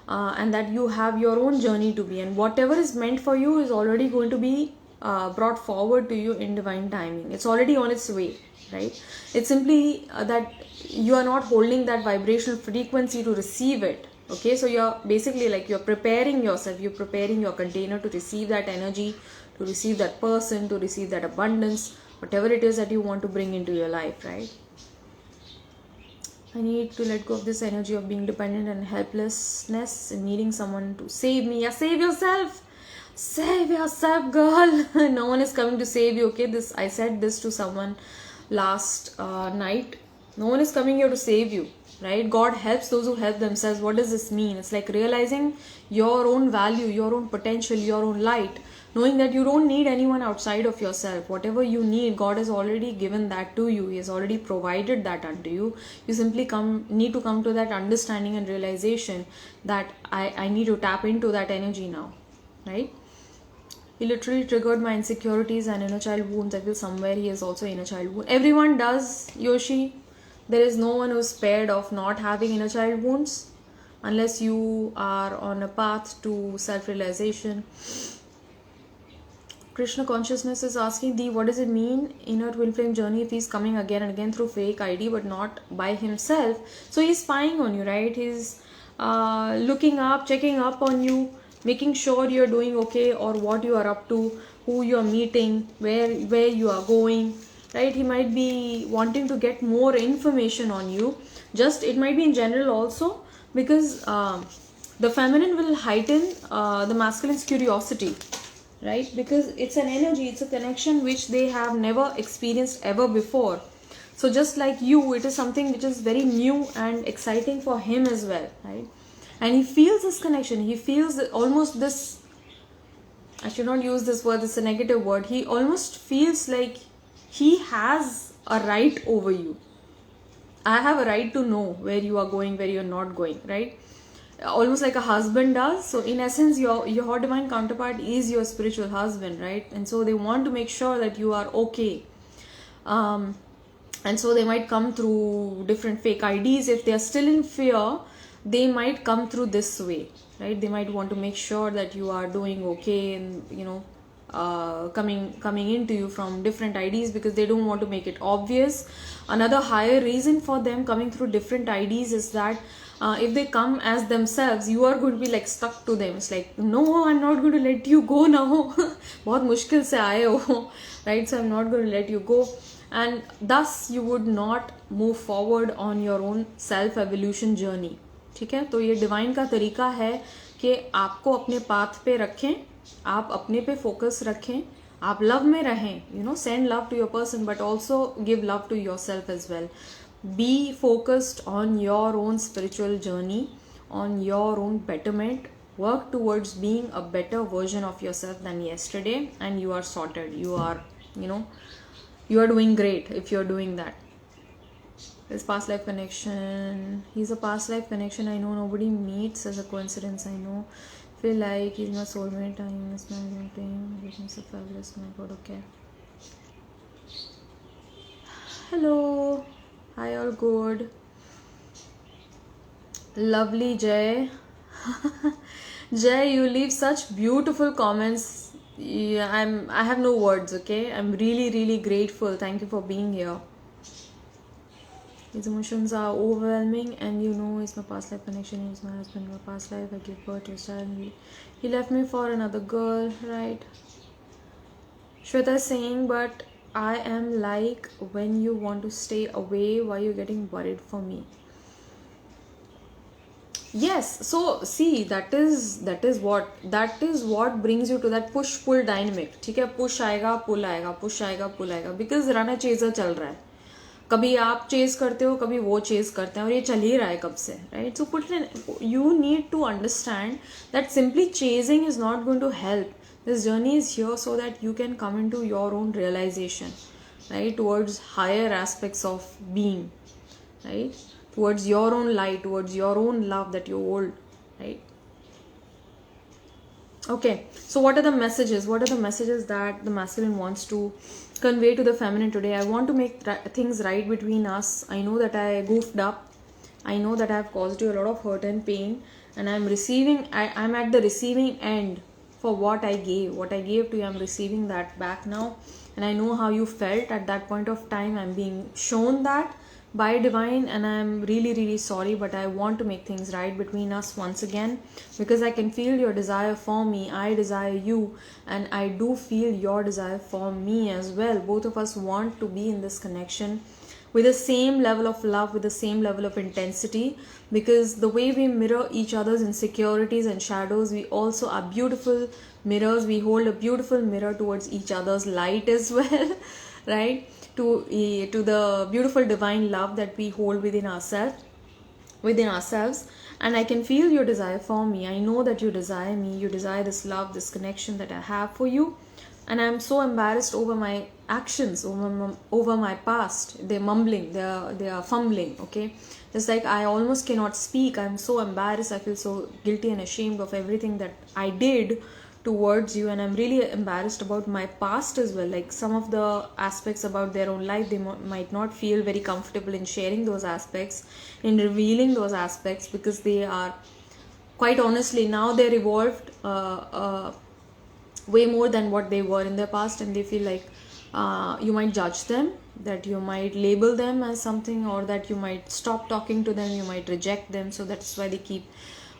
and that you have your own journey to be, and whatever is meant for you is already going to be brought forward to you in divine timing. It's already on its way, right? It's simply that you are not holding that vibrational frequency to receive it. Okay, so you're basically like you're preparing yourself, you're preparing your container to receive that energy, to receive that person, to receive that abundance, whatever it is that you want to bring into your life, right? I need to let go of this energy of being dependent and helplessness and needing someone to save me. Yeah, save yourself. Save yourself, girl. No one is coming to save you. Okay, I said this to someone last night. No one is coming here to save you, right? God helps those who help themselves. What does this mean? It's like realizing your own value, your own potential, your own light, knowing that you don't need anyone outside of yourself. Whatever you need, God has already given that to you. He has already provided that unto you. You simply need to come to that understanding and realization that I need to tap into that energy now, right? He literally triggered my insecurities and inner child wounds. I feel somewhere he is also inner child wound. Everyone does, Yoshi. There is no one who is spared of not having inner child wounds, unless you are on a path to self-realization. Krishna consciousness is asking Dee, what does it mean inner twin flame journey if he's coming again and again through fake ID but not by himself? So he's spying on you, right? He's looking up, checking up on you, making sure you're doing okay or what you are up to, who you're meeting, where you are going, right? He might be wanting to get more information on you. Just it might be in general also, because the feminine will heighten the masculine's curiosity, right? Because it's an energy, it's a connection which they have never experienced ever before. So just like you, it is something which is very new and exciting for him as well, right? And he feels this connection. He feels almost this, I should not use this word, it's a negative word. He almost feels like he has a right over you. I have a right to know where you are going, where you're not going, right? Almost like a husband does. So in essence, your divine counterpart is your spiritual husband, right? And so they want to make sure that you are okay. And so they might come through different fake IDs. If they are still in fear, they might come through this way, right? They might want to make sure that you are doing okay, and coming into you from different IDs, because they don't want to make it obvious. Another higher reason for them coming through different IDs is that if they come as themselves, you are going to be like stuck to them. It's like, no, I'm not going to let you go now. बहुत मुश्किल से आए हो, right? So I'm not going to let you go. And thus you would not move forward on your own self evolution journey. ठीक है, तो ये divine का तरीका है कि आपको अपने पाथ पे रखें, आप अपने पे फोकस रखें, आप लव में रहें, you know, send love to your person but also give love to yourself as well. Be focused on your own spiritual journey, on your own betterment. Work towards being a better version of yourself than yesterday, and you are sorted. You are, you know, you are doing great if you are doing that. This past life connection. He's a past life connection. I know nobody meets as a coincidence. I know. Feel like he's my soulmate. I miss my pain. He's so fabulous. My God. Okay. Hello. Hi, all good. Lovely Jay. Jay, you leave such beautiful comments. Yeah, I have no words, okay? I'm really grateful. Thank you for being here. His emotions are overwhelming, and you know it's my past life connection. He's my husband in my past life. I gave birth to a child. He left me for another girl, right? Shweta is saying, but I am like, when you want to stay away, why are you getting worried for me? Yes, so see, that is what brings you to that push pull dynamic. ठीक है, push आएगा pull आएगा, push आएगा pull आएगा, because run chaser चल रहा है. कभी आप चेज करते हो, कभी वो चेज करते हैं, और ये चल ही रहा है कब से, right? So you need to understand that simply chasing is not going to help. This journey is here so that you can come into your own realization, right? Towards higher aspects of being, right? Towards your own light, towards your own love that you hold, right? Okay, so what are the messages? What are the messages that the masculine wants to convey to the feminine today? I want to make things right between us. I know that I goofed up. I know that I have caused you a lot of hurt and pain, and I'm at the receiving end for what I gave. What I gave to you, I'm receiving that back now. And I know how you felt at that point of time. I'm being shown that by divine, and I'm really sorry, but I want to make things right between us once again, because I can feel your desire for me. I desire you, and I do feel your desire for me as well. Both of us want to be in this connection with the same level of love, with the same level of intensity, because the way we mirror each other's insecurities and shadows, we also are beautiful mirrors. We hold a beautiful mirror towards each other's light as well, right? To the beautiful divine love that we hold within ourselves. And I can feel your desire for me. I know that you desire me. You desire this love, this connection that I have for you. And I'm so embarrassed over my actions, over my past. They're mumbling, they are fumbling, okay? Just like I almost cannot speak. I'm so embarrassed. I feel so guilty and ashamed of everything that I did towards you, and I'm really embarrassed about my past as well. Like some of the aspects about their own life, they might not feel very comfortable in sharing those aspects, in revealing those aspects, because they are, quite honestly, now they're evolved way more than what they were in their past, and they feel like you might judge them, that you might label them as something, or that you might stop talking to them, you might reject them. So that's why they keep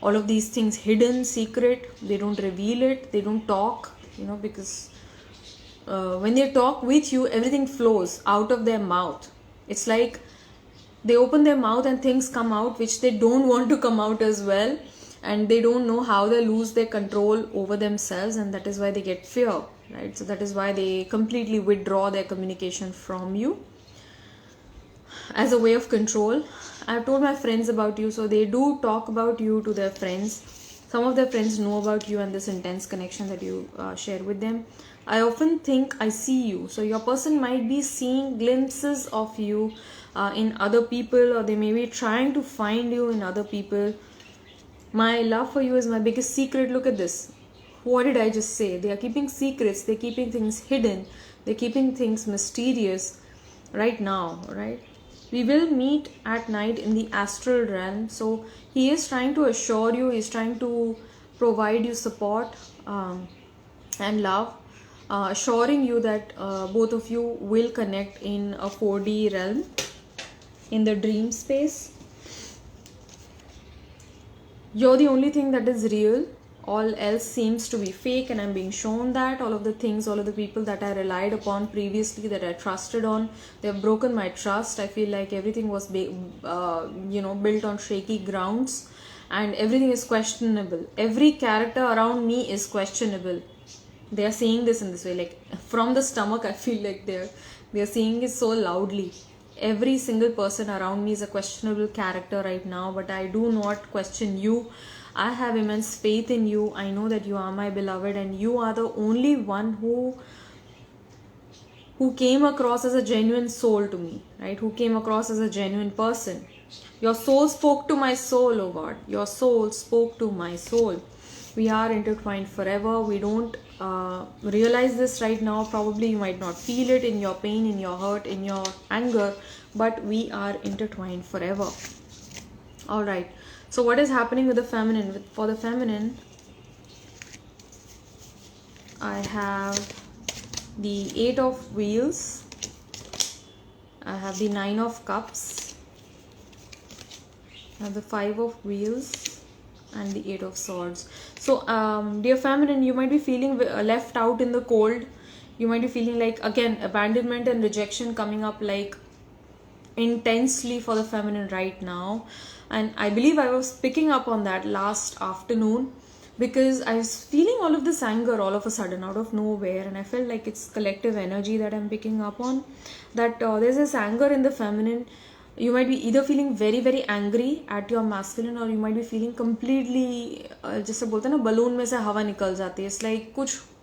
all of these things hidden, secret. They don't reveal it, they don't talk, you know, because when they talk with you, everything flows out of their mouth. It's like they open their mouth and things come out which they don't want to come out as well, and they don't know how they lose their control over themselves, and that is why they get fear, right? So that is why they completely withdraw their communication from you as a way of control. I've told my friends about you, so they do talk about you to their friends. Some of their friends know about you and this intense connection that you share with them. I often think I see you. So your person might be seeing glimpses of you in other people, or they may be trying to find you in other people. My love for you is my biggest secret. Look at this. What did I just say? They are keeping secrets. They're keeping things hidden. They're keeping things mysterious right now, right? We will meet at night in the astral realm. So he is trying to assure you, he's trying to provide you support and love, assuring you that both of you will connect in a 4D realm, in the dream space. You're the only thing that is real. All else seems to be fake, and I'm being shown that all of the things, all of the people that I relied upon previously, that I trusted on, they've broken my trust. I feel like everything was built on shaky grounds, and everything is questionable. Every character around me is questionable. They are saying this in this way, like from the stomach. I feel like they're saying it so loudly. Every single person around me is a questionable character right now, but I do not question you. I have immense faith in you. I know that you are my beloved, and you are the only one who came across as a genuine soul to me, right? Who came across as a genuine person. Your soul spoke to my soul, oh God. Your soul spoke to my soul. We are intertwined forever. We don't realize this right now. Probably you might not feel it in your pain, in your hurt, in your anger, but we are intertwined forever. All right. So what is happening with the feminine? For the feminine, I have the 8 of Wheels, I have the 9 of Cups, I have the 5 of Wheels, and the 8 of Swords. So dear feminine, you might be feeling left out in the cold. You might be feeling like, again, abandonment and rejection coming up like intensely for the feminine right now. And I believe I was picking up on that last afternoon, because I was feeling all of this anger all of a sudden out of nowhere, and I felt like it's collective energy that I'm picking up on, that there's this anger in the feminine. You might be either feeling very very angry at your masculine, or you might be feeling completely जैसे बोलते हैं ना, balloon में से हवा निकल जाती है. It's like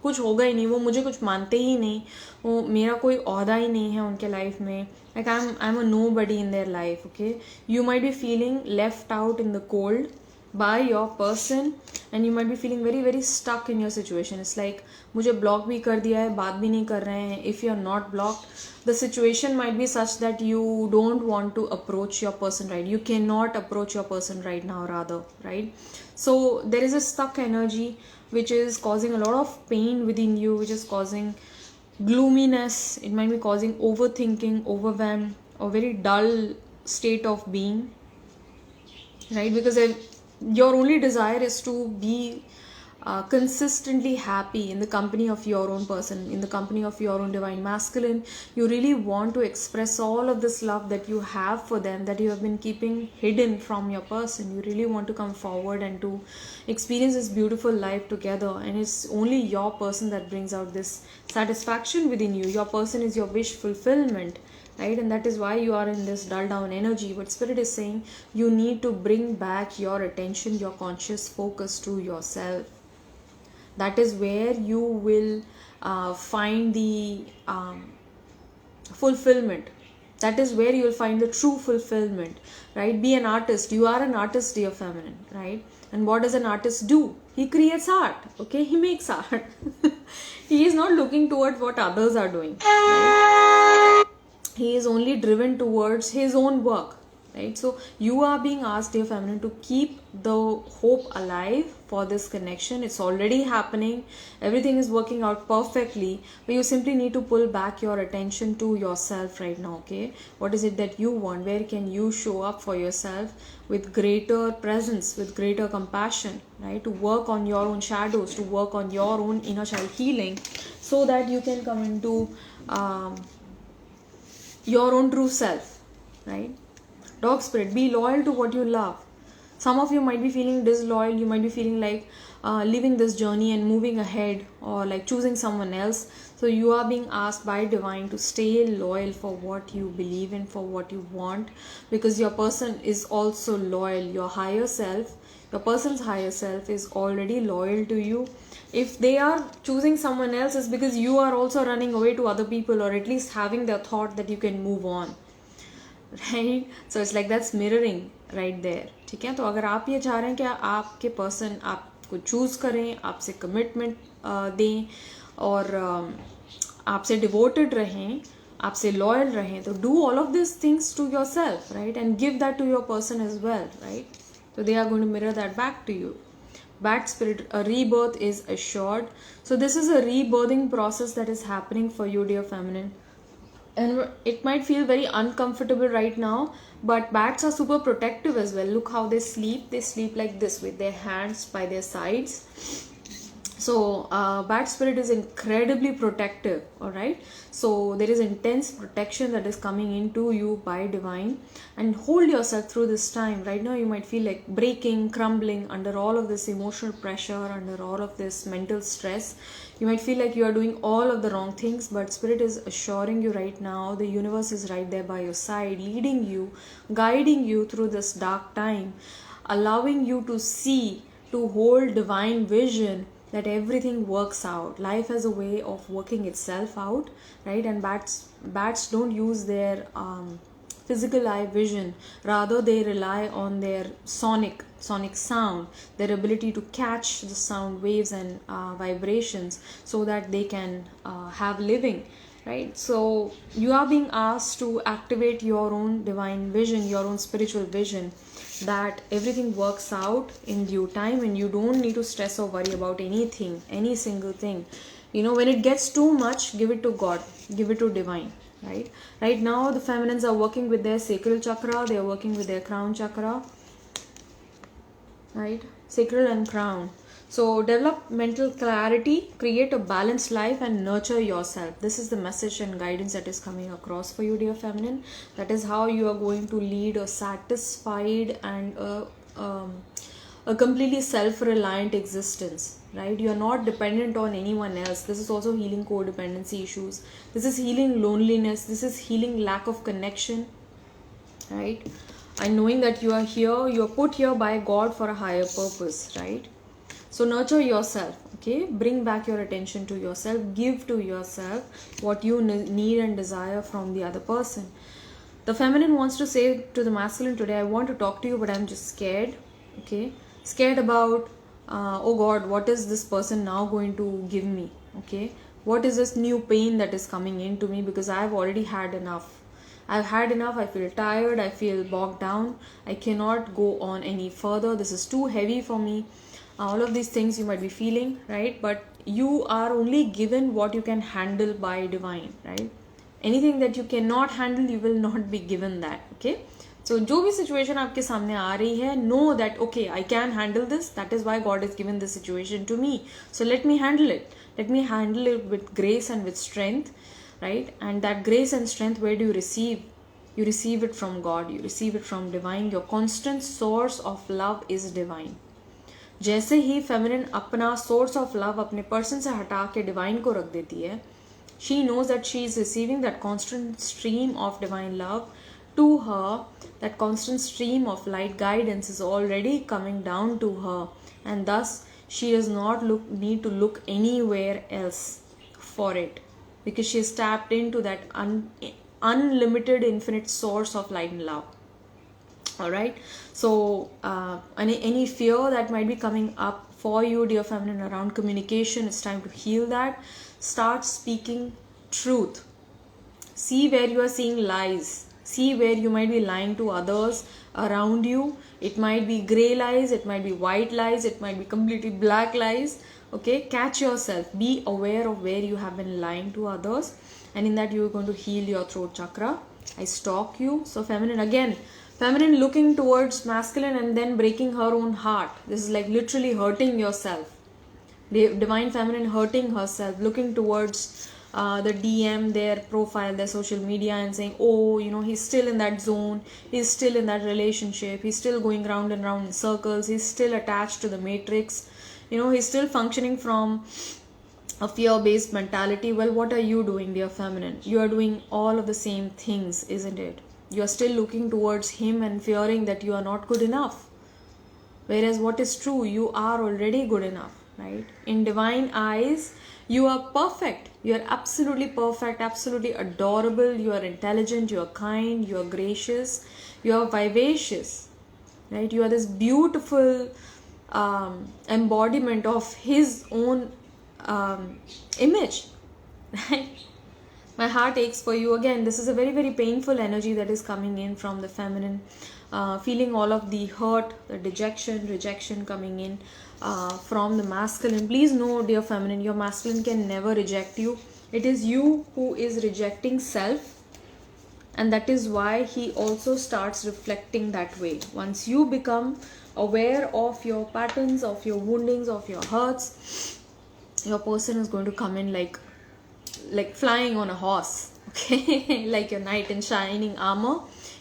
कुछ होगा ही नहीं, वो मुझे कुछ मानते ही नहीं, वो मेरा कोई ओहदा ही नहीं है उनके लाइफ में. Like I'm a nobody in their life. Okay, you might be feeling left out in the cold by your person, and you might be feeling very very stuck in your situation. It's like मुझे block भी कर दिया है, बात भी नहीं कर रहे हैं. If you are not blocked, the situation might be such that you don't want to approach your person, right? You cannot approach your person right now, rather, right? So there is a stuck energy which is causing a lot of pain within you, which is causing gloominess. It might be causing overthinking, overwhelm, or very dull state of being, right? Because your only desire is to be consistently happy in the company of your own person, in the company of your own divine masculine. You really want to express all of this love that you have for them, that you have been keeping hidden from your person. You really want to come forward and to experience this beautiful life together, and it's only your person that brings out this satisfaction within you. Your person is your wish fulfillment, right? And that is why you are in this dull down energy. But spirit is saying you need to bring back your attention, your conscious focus to yourself. That is where you will find the fulfillment. That is where you will find the true fulfillment, right? Be an artist. You are an artist, dear feminine, right? And what does an artist do? He creates art, okay? He makes art. He is not looking towards what others are doing, right? He is only driven towards his own work, right? So you are being asked, dear feminine, to keep the hope alive for this connection. It's already happening. Everything is working out perfectly, but you simply need to pull back your attention to yourself right now, okay? What is it that you want? Where can you show up for yourself with greater presence, with greater compassion, right? To work on your own shadows, to work on your own inner child healing, so that you can come into your own true self, right? Dog spirit, be loyal to what you love. Some of you might be feeling disloyal. You might be feeling like leaving this journey and moving ahead, or like choosing someone else. So you are being asked by divine to stay loyal for what you believe in, for what you want, because your person is also loyal. Your higher self, your person's higher self is already loyal to you. If they are choosing someone else, it's because you are also running away to other people, or at least having the thought that you can move on, right? So it's like that's mirroring right there. ठीक है, तो अगर आप ये चाह रहे हैं कि आपके पर्सन आपको चूज करें, आपसे कमिटमेंट दें, और आपसे डिवोटेड रहें, आपसे लॉयल रहें, तो do all of this things to yourself, right? And give that to your person as well, right? So they are going to mirror that back to you. Bat spirit, a rebirth is assured. So this is a rebirthing process that is happening for you, dear feminine. And it might feel very uncomfortable right now, but bats are super protective as well. Look how they sleep. They sleep like this with their hands by their sides. So bad spirit is incredibly protective, all right? So there is intense protection that is coming into you by divine, and hold yourself through this time. Right now you might feel like breaking, crumbling under all of this emotional pressure, under all of this mental stress. You might feel like you are doing all of the wrong things, but spirit is assuring you right now, the universe is right there by your side, leading you, guiding you through this dark time, allowing you to see, to hold divine vision, that everything works out. Life has a way of working itself out, right? And bats don't use their physical eye vision. Rather, they rely on their sonic sound, their ability to catch the sound waves and vibrations, so that they can have living, right? So you are being asked to activate your own divine vision, your own spiritual vision, that everything works out in due time, and you don't need to stress or worry about anything, any single thing. When it gets too much, give it to God, give it to divine, right? Right now the feminines are working with their sacral chakra, they are working with their crown chakra, right? Sacral and crown. So develop mental clarity, create a balanced life, and nurture yourself. This is the message and guidance that is coming across for you, dear feminine. That is how you are going to lead a satisfied and a completely self-reliant existence, right? You are not dependent on anyone else. This is also healing codependency issues. This is healing loneliness. This is healing lack of connection, right? And knowing that you are here, you are put here by God for a higher purpose, right? So nurture yourself, okay? Bring back your attention to yourself. Give to yourself what you need and desire from the other person. The feminine wants to say to the masculine today, I want to talk to you, but I'm just scared, okay? Scared about, oh God, what is this person now going to give me, okay? What is this new pain that is coming into me, because I've already had enough. I've had enough. I feel tired. I feel bogged down. I cannot go on any further. This is too heavy for me. All of these things you might be feeling, right? But you are only given what you can handle by divine, right? Anything that you cannot handle, you will not be given that, okay? So जो भी situation आपके सामने आ रही है, know that okay, I can handle this. That is why God has given this situation to me. So let me handle it. Let me handle it with grace and with strength, right? And that grace and strength, where do you receive? You receive it from God. You receive it from divine. Your constant source of love is divine. जैसे ही feminine अपना source of love अपने person से हटा के divine को रख देती है, she knows that she is receiving that constant stream of divine love to her. That constant stream of light guidance is already coming down to her, and thus she does not need to look anywhere else for it, because she is tapped into that unlimited infinite source of light and love. All right, so any fear that might be coming up for you, dear feminine, around communication, it's time to heal that. Start speaking truth. See where you are seeing lies. See where you might be lying to others around you. It might be gray lies, it might be white lies, it might be completely black lies, okay? Catch yourself. Be aware of where you have been lying to others, and in that you are going to heal your throat chakra. I stalk you. So feminine, again, feminine looking towards masculine and then breaking her own heart. This is like literally hurting yourself. Divine feminine hurting herself, looking towards the DM, their profile, their social media, and saying, oh, he's still in that zone, he's still in that relationship, he's still going round and round in circles, he's still attached to the matrix, he's still functioning from a fear-based mentality. Well, what are you doing, dear feminine? You are doing all of the same things, isn't it? You are still looking towards him and fearing that you are not good enough. Whereas what is true, you are already good enough, right? In divine eyes, you are perfect. You are absolutely perfect, absolutely adorable. You are intelligent, you are kind, you are gracious, you are vivacious, right? You are this beautiful embodiment of his own image, right? My heart aches for you. Again, this is a very, very painful energy that is coming in from the feminine. Feeling all of the hurt, the dejection, rejection coming in from the masculine. Please know, dear feminine, your masculine can never reject you. It is you who is rejecting self, and that is why he also starts reflecting that way. Once you become aware of your patterns, of your woundings, of your hurts, your person is going to come in like flying on a horse, okay? Like your knight in shining armor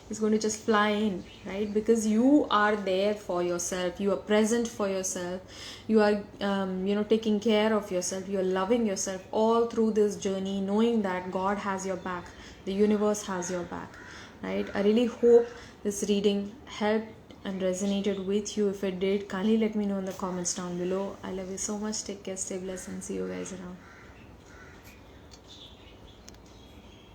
is going to just fly in, right? Because you are there for yourself, you are present for yourself, you are taking care of yourself, you are loving yourself all through this journey, knowing that God has your back, the universe has your back, right? I really hope this reading helped and resonated with you. If it did, kindly let me know in the comments down below. I love you so much. Take care, stay blessed, and see you guys around.